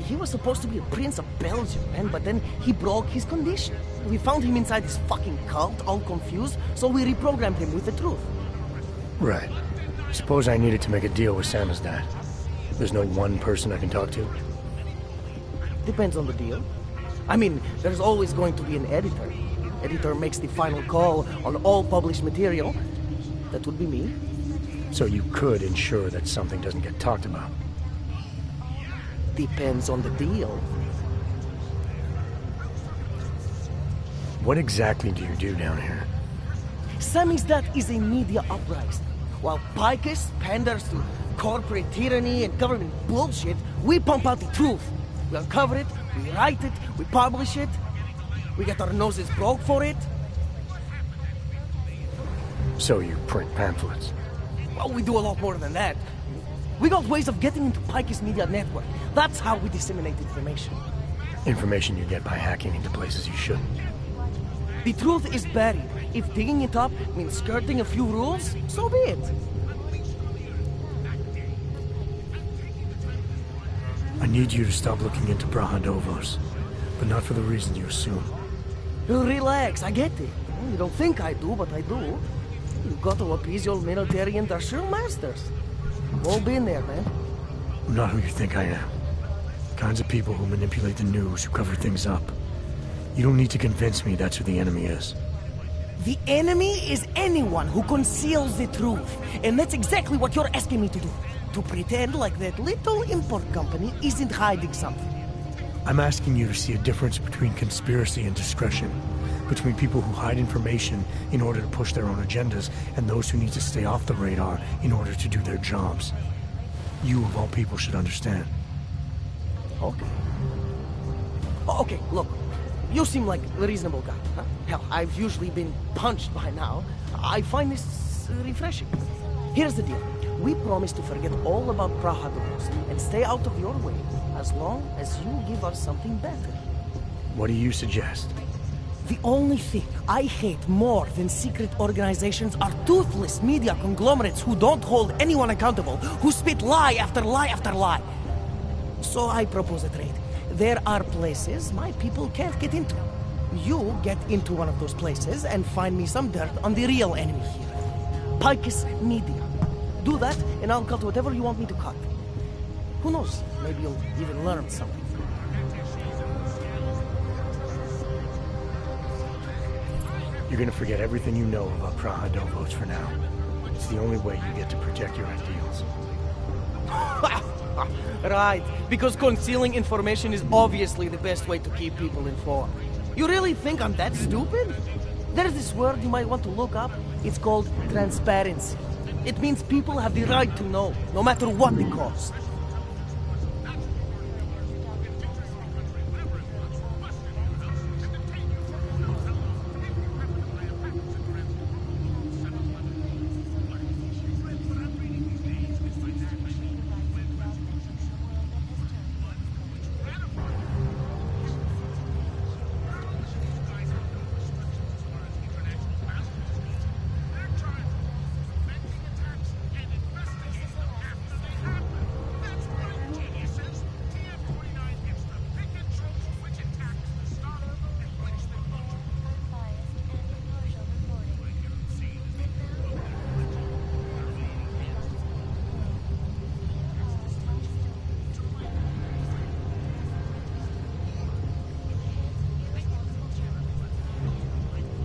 He was supposed to be a prince of Belgium, man, but then he broke his condition. We found him inside his fucking cult, all confused, so we reprogrammed him with the truth. Right. Suppose I needed to make a deal with Samizdat. There's no one person I can talk to? Depends on the deal. I mean, there's always going to be an editor. Editor makes the final call on all published material. That would be me. So you could ensure that something doesn't get talked about? Depends on the deal. What exactly do you do down here? Samizdat is a media uprising. While Picus panders to corporate tyranny and government bullshit, we pump out the truth. We uncover it, we write it, we publish it. We get our noses broke for it. So you print pamphlets? Well, we do a lot more than that. We got ways of getting into Picus media network. That's how we disseminate information. Information you get by hacking into places you shouldn't. The truth is buried. If digging it up means skirting a few rules, so be it. I need you to stop looking into Praha Dovos, but not for the reasons you assume. Relax, I get it. You don't think I do, but I do. You've got to appease your military industrial masters. We've all been there, man. I'm not who you think I am. Kinds of people who manipulate the news, who cover things up. You don't need to convince me that's who the enemy is. The enemy is anyone who conceals the truth. And that's exactly what you're asking me to do. To pretend like that little import company isn't hiding something. I'm asking you to see a difference between conspiracy and discretion. Between people who hide information in order to push their own agendas and those who need to stay off the radar in order to do their jobs. You, of all people, should understand. Okay. Okay, look. You seem like a reasonable guy, huh? Hell, I've usually been punched by now. I find this refreshing. Here's the deal. We promise to forget all about Prahadovos and stay out of your way as long as you give us something better. What do you suggest? The only thing I hate more than secret organizations are toothless media conglomerates who don't hold anyone accountable, who spit lie after lie after lie. So I propose a trade. There are places my people can't get into. You get into one of those places and find me some dirt on the real enemy here. Picus Media. Do that, and I'll cut whatever you want me to cut. Who knows? Maybe you'll even learn something. You're gonna forget everything you know about Prahadovos for now. It's the only way you get to protect your ideals. Right, because concealing information is obviously the best way to keep people informed. You really think I'm that stupid? There's this word you might want to look up. It's called transparency. It means people have the right to know, no matter what the cost.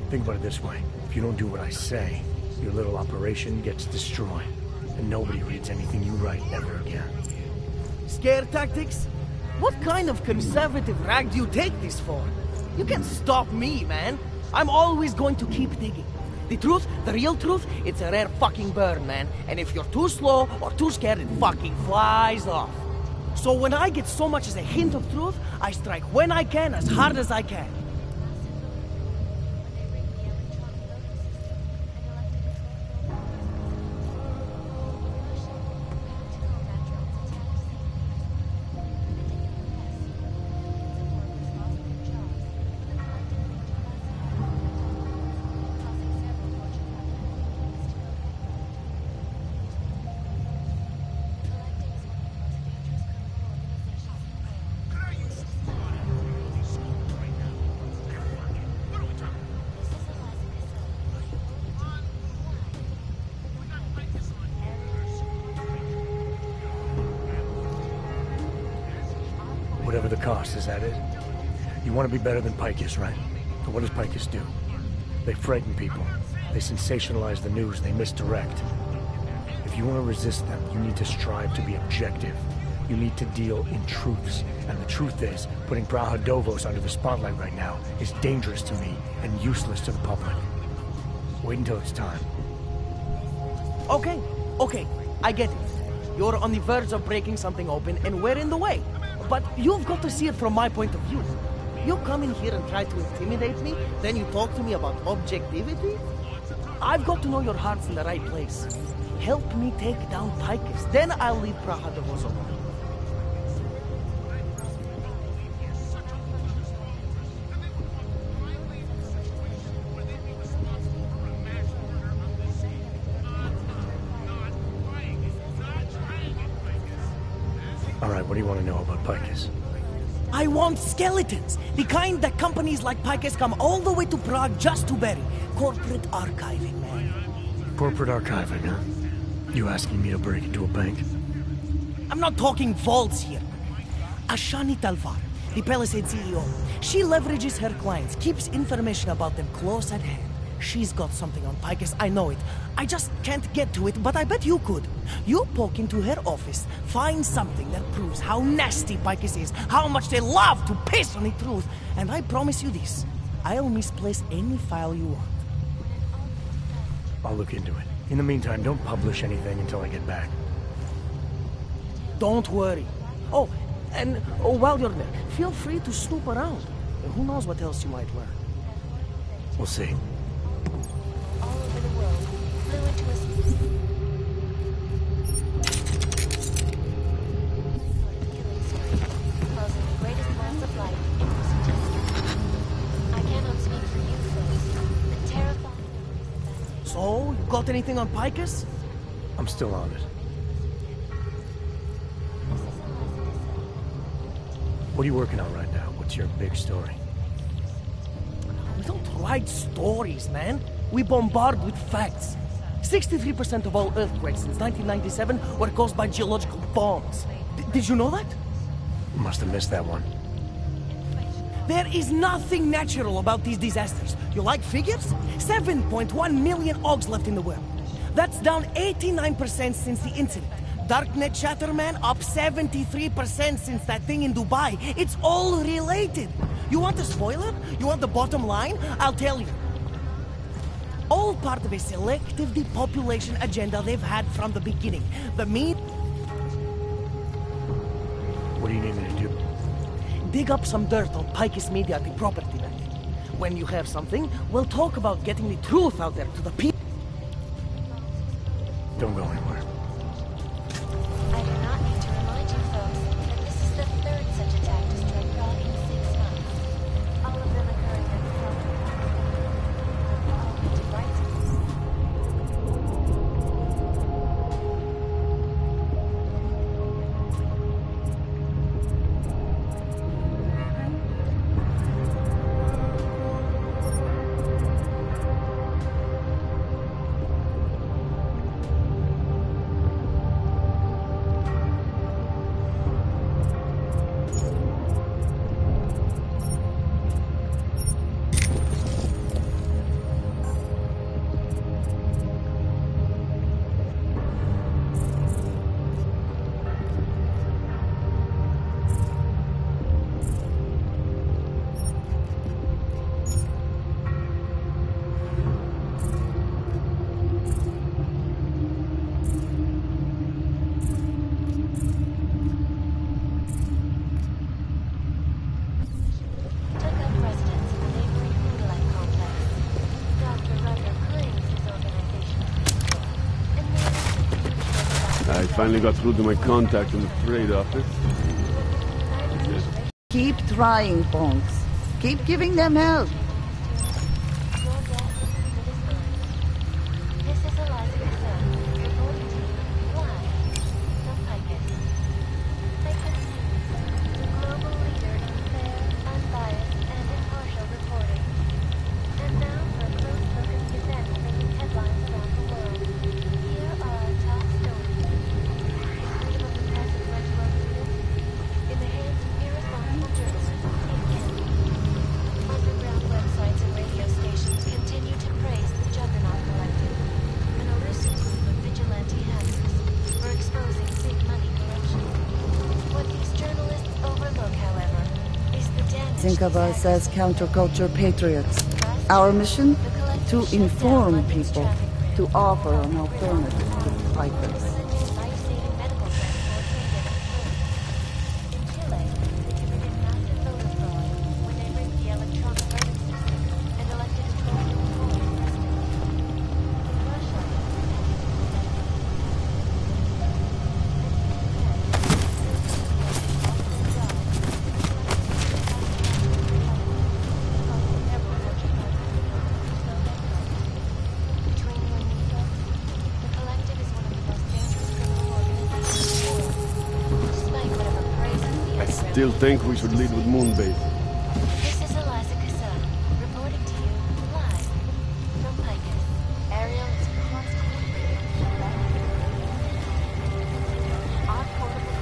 Think about it this way. If you don't do what I say, your little operation gets destroyed. And nobody reads anything you write ever again. Scare tactics? What kind of conservative rag do you take this for? You can't stop me, man. I'm always going to keep digging. The truth, the real truth, it's a rare fucking bird, man. And if you're too slow or too scared, it fucking flies off. So when I get so much as a hint of truth, I strike when I can, as hard as I can. Whatever the cost, is that it? You want to be better than Picus, right? But what does Picus do? They frighten people. They sensationalize the news. They misdirect. If you want to resist them, you need to strive to be objective. You need to deal in truths. And the truth is, putting Prahadovos under the spotlight right now is dangerous to me and useless to the public. Wait until it's time. Okay, I get it. You're on the verge of breaking something open, and we're in the way. But you've got to see it from my point of view. You come in here and try to intimidate me, then you talk to me about objectivity? I've got to know your heart's in the right place. Help me take down Picus, then I'll leave Prahadovos alone. Alright, what do you want to know about Picus? I want skeletons! The kind that companies like Picus come all the way to Prague just to bury. Corporate archiving, man. Corporate archiving, huh? You asking me to break into a bank? I'm not talking vaults here. Ashani Talvar, the Palisade CEO, she leverages her clients, keeps information about them close at hand. She's got something on Picus, I know it. I just can't get to it, but I bet you could. You poke into her office, find something that proves how nasty Picus is, how much they love to piss on the truth, and I promise you this, I'll misplace any file you want. I'll look into it. In the meantime, don't publish anything until I get back. Don't worry. Oh, And while you're there, feel free to snoop around. Who knows what else you might learn. We'll see. All over the world, flew into a killing spree, causing the greatest loss of life in recent history. I cannot speak for you folks, but terrifying memories of that day. So, you got anything on Picus? I'm still on it. What are you working on right now? What's your big story? We don't write stories, man. We bombard with facts. 63% of all earthquakes since 1997 were caused by geological bombs. Did you know that? Must have missed that one. There is nothing natural about these disasters. You like figures? 7.1 million Augs left in the world. That's down 89% since the incident. Darknet chatter, man, up 73% since that thing in Dubai. It's all related. You want a spoiler? You want the bottom line? I'll tell you. All part of a selective depopulation agenda they've had from the beginning. The meat... What do you need me to do? Dig up some dirt on Picus Media at the property land. When you have something, we'll talk about getting the truth out there to the people. Don't go anywhere. I do not need to remind you folks that this is the third such attack to strike Prague in 6 months. All of them occurring at the all need to write I finally got through to my contact in the trade office. Keep trying, punks. Keep giving them help. Think of us as counterculture patriots. Our mission? To inform people, to offer an alternative to Picus. Still think we should lead with Moonbase. This is Eliza Cassan, reporting to you live from Picus. Ariel is constantly waiting. Our portable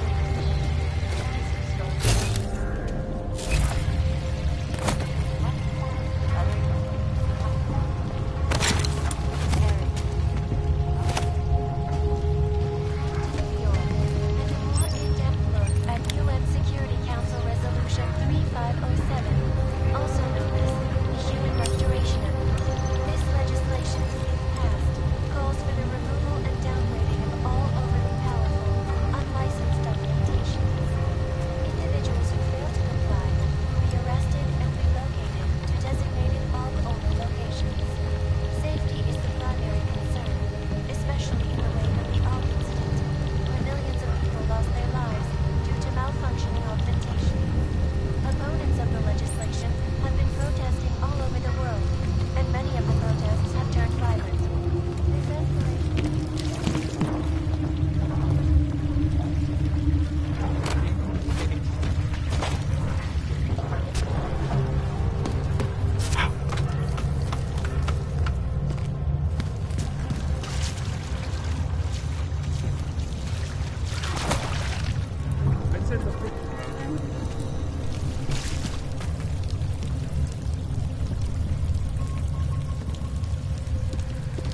Security Council Resolution 3507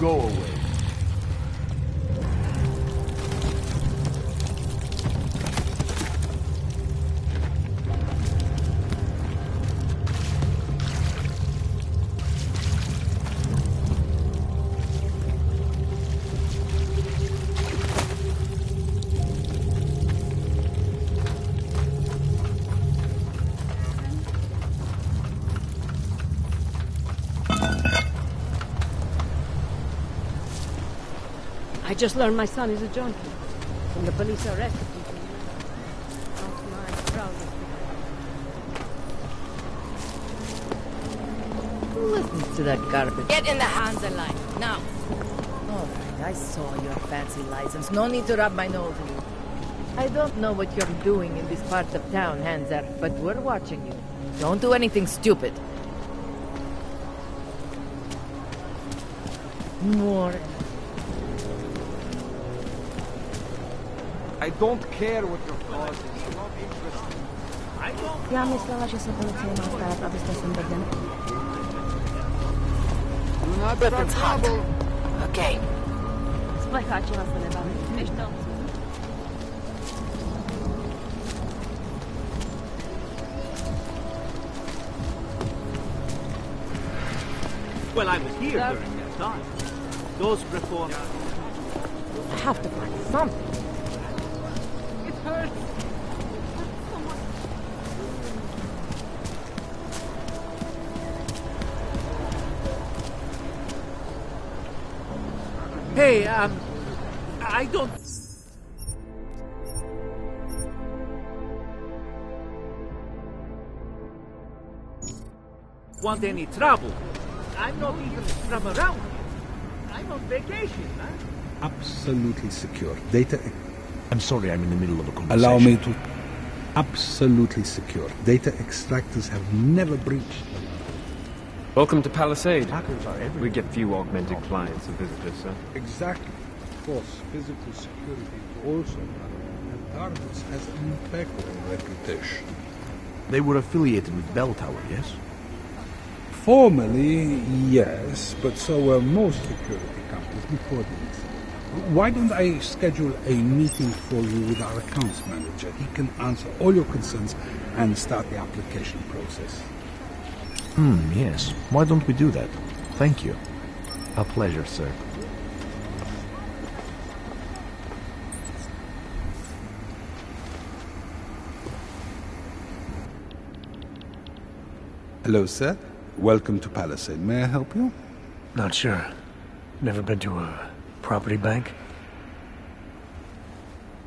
go away. I just learned my son is a junkie. When the police arrested him. Not my proudest. Who listens to that garbage? Get in the Hansa line, now. All right, I saw your fancy license. No need to rub my nose in it. I don't know what you're doing in this part of town, Hanser, but we're watching you. Don't do anything stupid. More. I don't care what your cause is. You're not interested. I don't. Já myslela, že se policie má starat, abyste sem brděli. Weapons hot. Okay. Splecháči vás to nebaví. Běž to. Well, I was here during that time. Those reforms... I have to find something. It hurts. Hey, I don't... want any trouble. I'm not even from around here. I'm on vacation, man. Absolutely secure. Data... I'm sorry, I'm in the middle of a conversation. Allow me to... Absolutely secure. Data extractors have never breached. Welcome to Palisade. We get few augmented clients and visitors, sir. Exactly. Of course, physical security is also relevant, and Targus has an impeccable reputation. They were affiliated with Bell Tower, yes? Formally, yes, but so were most security companies before these. Why don't I schedule a meeting for you with our accounts manager? He can answer all your concerns and start the application process. Yes. Why don't we do that? Thank you. A pleasure, sir. Hello, sir. Welcome to Palisade. May I help you? Not sure. Never been to a property bank?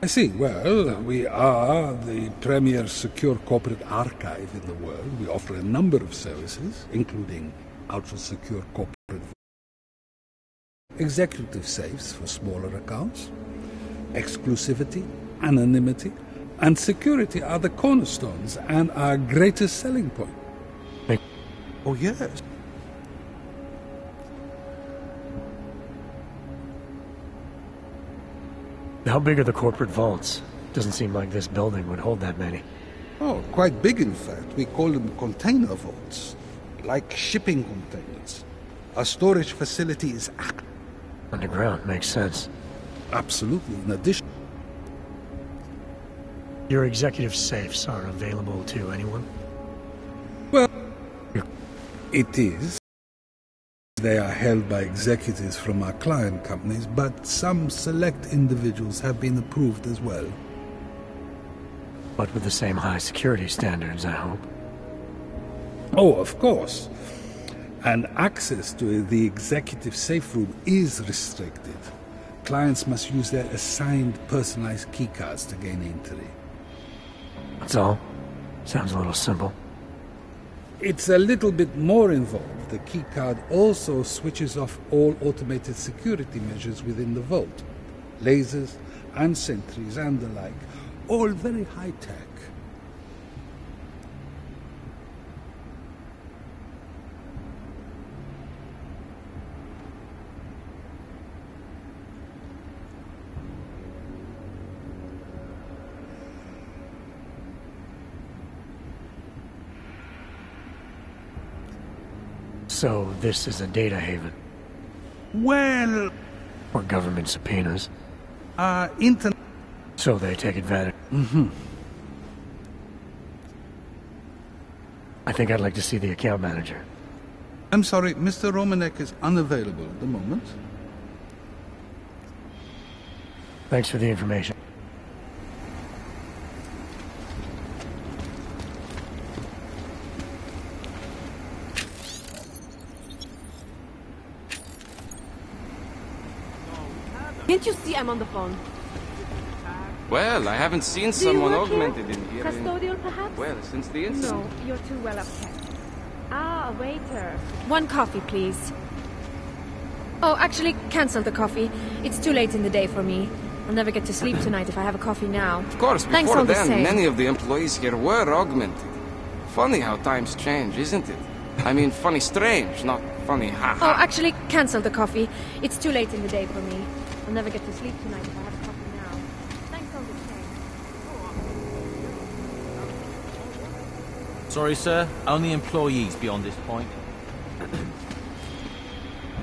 I see. Well, we are the premier secure corporate archive in the world. We offer a number of services, including ultra-secure corporate executive safes for smaller accounts. Exclusivity, anonymity, and security are the cornerstones and our greatest selling point. Oh, yes. How big are the corporate vaults? Doesn't seem like this building would hold that many. Oh, quite big, in fact. We call them container vaults, like shipping containers. Our storage facility is underground. Makes sense. Absolutely. In addition... Your executive safes are available to anyone? Well, it is. They are held by executives from our client companies, but some select individuals have been approved as well. But with the same high security standards, I hope. Oh, of course. And access to the executive safe room is restricted. Clients must use their assigned personalized keycards to gain entry. That's all? Sounds a little simple. It's a little bit more involved. The keycard also switches off all automated security measures within the vault. Lasers and sentries and the like. All very high-tech. So this is a data haven. Well... Or government subpoenas. So they take advantage. I think I'd like to see the account manager. I'm sorry, Mr. Romanek is unavailable at the moment. Thanks for the information. Can't you see I'm on the phone? Well, I haven't seen someone augmented here? in here. Custodial, perhaps? Well, since the incident. No, you're too well upset. Ah, a waiter. One coffee, please. Oh, actually, cancel the coffee. It's too late in the day for me. I'll never get to sleep tonight if I have a coffee now. Of course, Thanks before all the then, same. many of the employees here were augmented. Funny how times change, isn't it? I mean, funny strange, not funny ha-ha. Oh, actually, cancel the coffee. It's too late in the day for me. I'll never get to sleep tonight if I have a coffee now. Thanks all the same. Sorry, sir. Only employees beyond this point.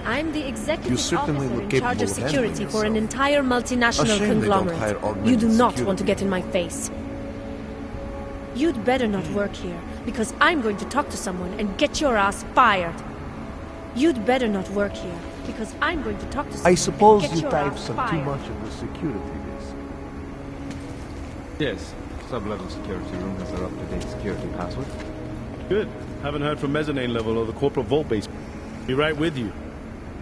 I'm the executive You certainly officer look in capable charge of of security handling for an yourself. entire multinational A shame they don't hire conglomerate. augmented You do not security. want to get in my face. You'd better not work here, because I'm going to talk to someone and get your ass fired. You'd better not work here, because I'm going to talk to someone I suppose and get you your types ass have fired. too much of the security risk. Yes. Sub-level security room has their up-to-date security password. Good. Haven't heard from mezzanine level or the corporate vault base. Be right with you.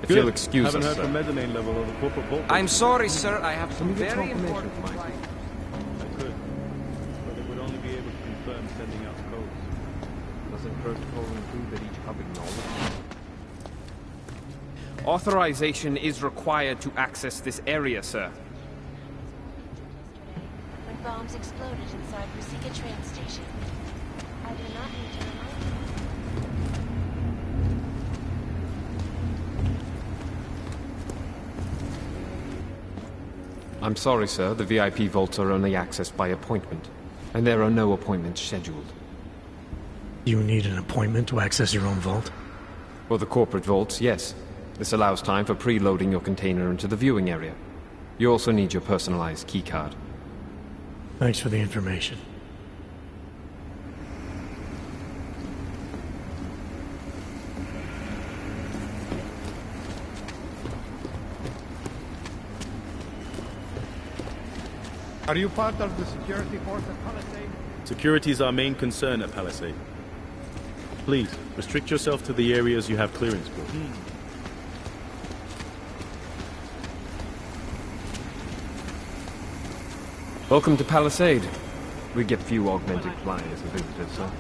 If Good. you'll excuse Haven't us, heard sir. from mezzanine level or the corporate vault base. I'm sorry, sir. I have some Can we get very confirmation important from IT? I could, but it would only be able to confirm sending out codes. Doesn't protocol include that each hub acknowledges? Authorization is required to access this area, sir. When bombs exploded inside Rusika train station. I do not need to remind you. I'm sorry, sir. The VIP vaults are only accessed by appointment, and there are no appointments scheduled. You need an appointment to access your own vault? For the corporate vaults, yes. This allows time for preloading your container into the viewing area. You also need your personalized keycard. Thanks for the information. Are you part of the security force at Palisade? Security is our main concern at Palisade. Please, restrict yourself to the areas you have clearance for. Welcome to Palisade. We get few augmented clients and visitors, sir.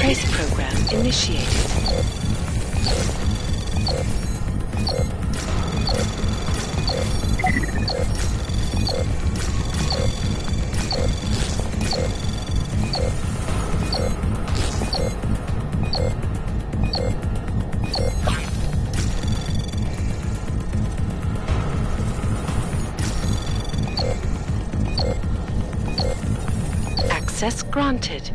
Trace program initiated. Access granted.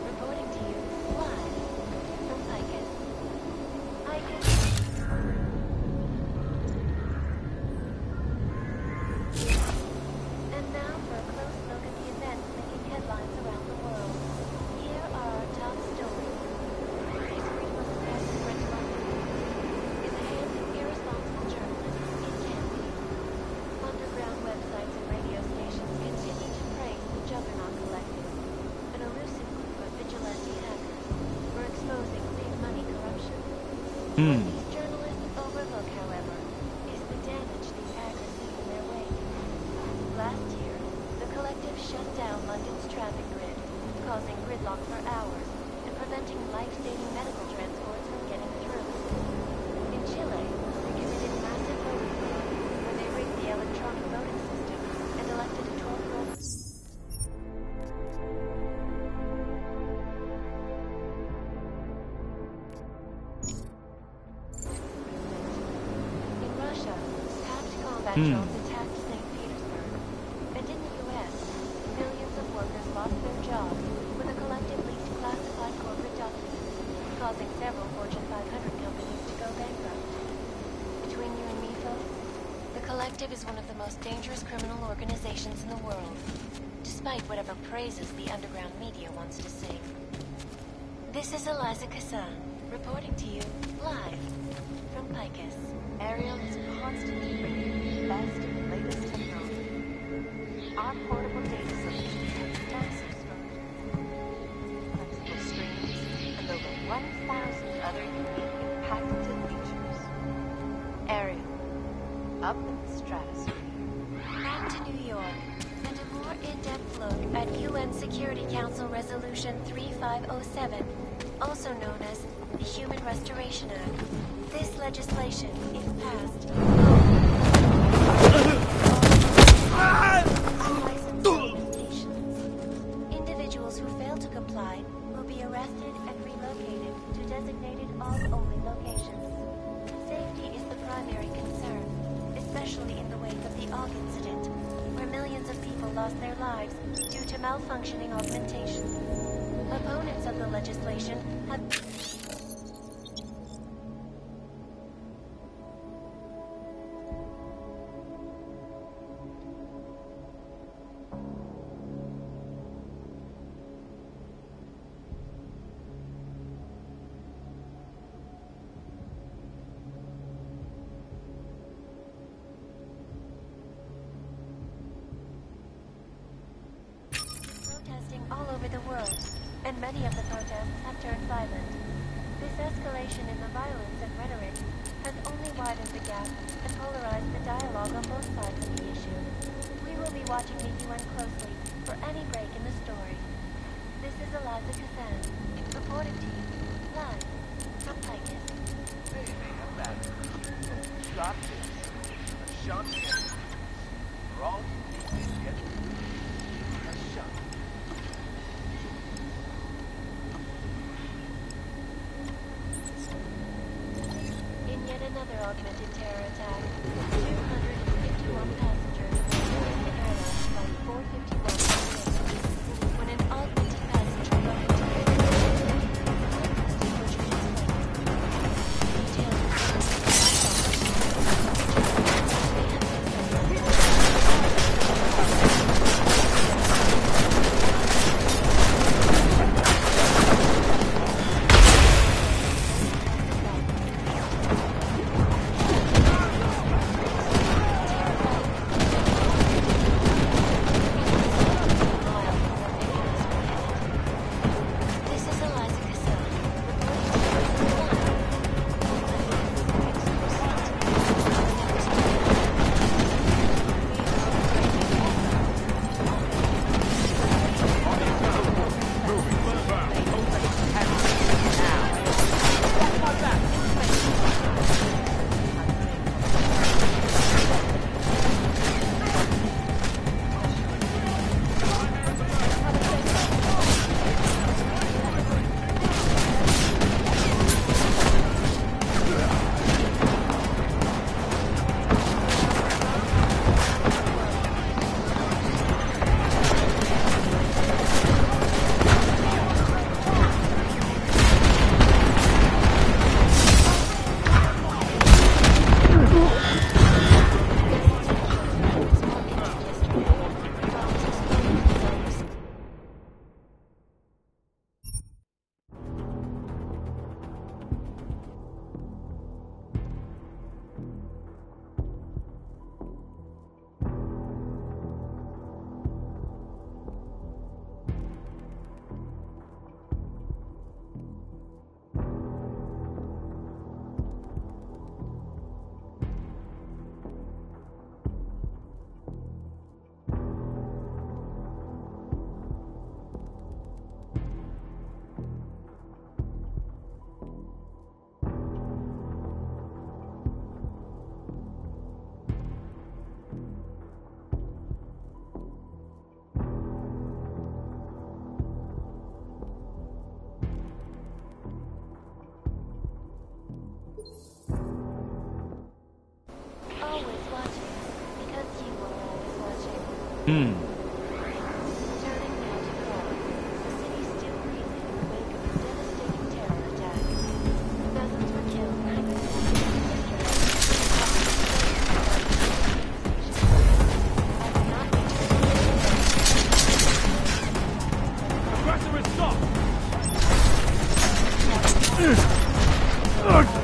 Reporting to you live from Icus. And now for a close look at the events making headlines around the world. Here are our top stories. History was a massive rental in the hands of irresponsible journalists. It can be. Underground websites and radio stations continue to praise the Juggernaut Collective, an elusive group of vigilante hackers for exposing big money corruption. What these journalists overlook, however, is the damage these hackers leave in their wake. Last year, the Collective shut down London's traffic grid, causing gridlock for hours and preventing life-saving medical transports from getting through. In Chile, they committed massive voting fraud when they rigged the electronic voting system and elected a 12-year-old. In Russia, packed combat drones attacked St. Petersburg. And in the U.S., millions of workers lost their jobs when the Collective leaked classified corporate documents, causing several Fortune 500 companies to go bankrupt. Between you and me, folks, the Collective is one of the most dangerous criminal organizations in the world, despite whatever praises the underground media wants to sing. This is Eliza Cassan, reporting to you live from Picus. Ariel is constantly bringing the best and latest technology. Our portable data solutions have massive storage, flexible screens, and over 1,000 other unique and patented features. Ariel, up in the stratosphere. Back to New York, and a more in-depth look at UN Security Council Resolution 3507, also known as the Human Restoration Act. This legislation, if passed, unlicensed organizations. Individuals who fail to comply will be arrested and relocated to designated all-only locations. Safety is the primary concern, especially in the wake of the AUG incident, where millions of people lost their lives due to malfunctioning augmentation. Opponents of the legislation have protesting all over the world, and many of the protests have turned violent. This escalation in the violence and rhetoric has only widened the gap and polarized the dialogue on both sides of the issue. We will be watching the UN closely for any break in the story. This is Eliza Cassan, reporting to you, live from Picus. Hey, they have that. Shot this. A shot this. We're all get a shot. In yet another augmented terror attack, 251 passengers were in the airline flight 451 when an augmented passenger got into Aggressor is stopped!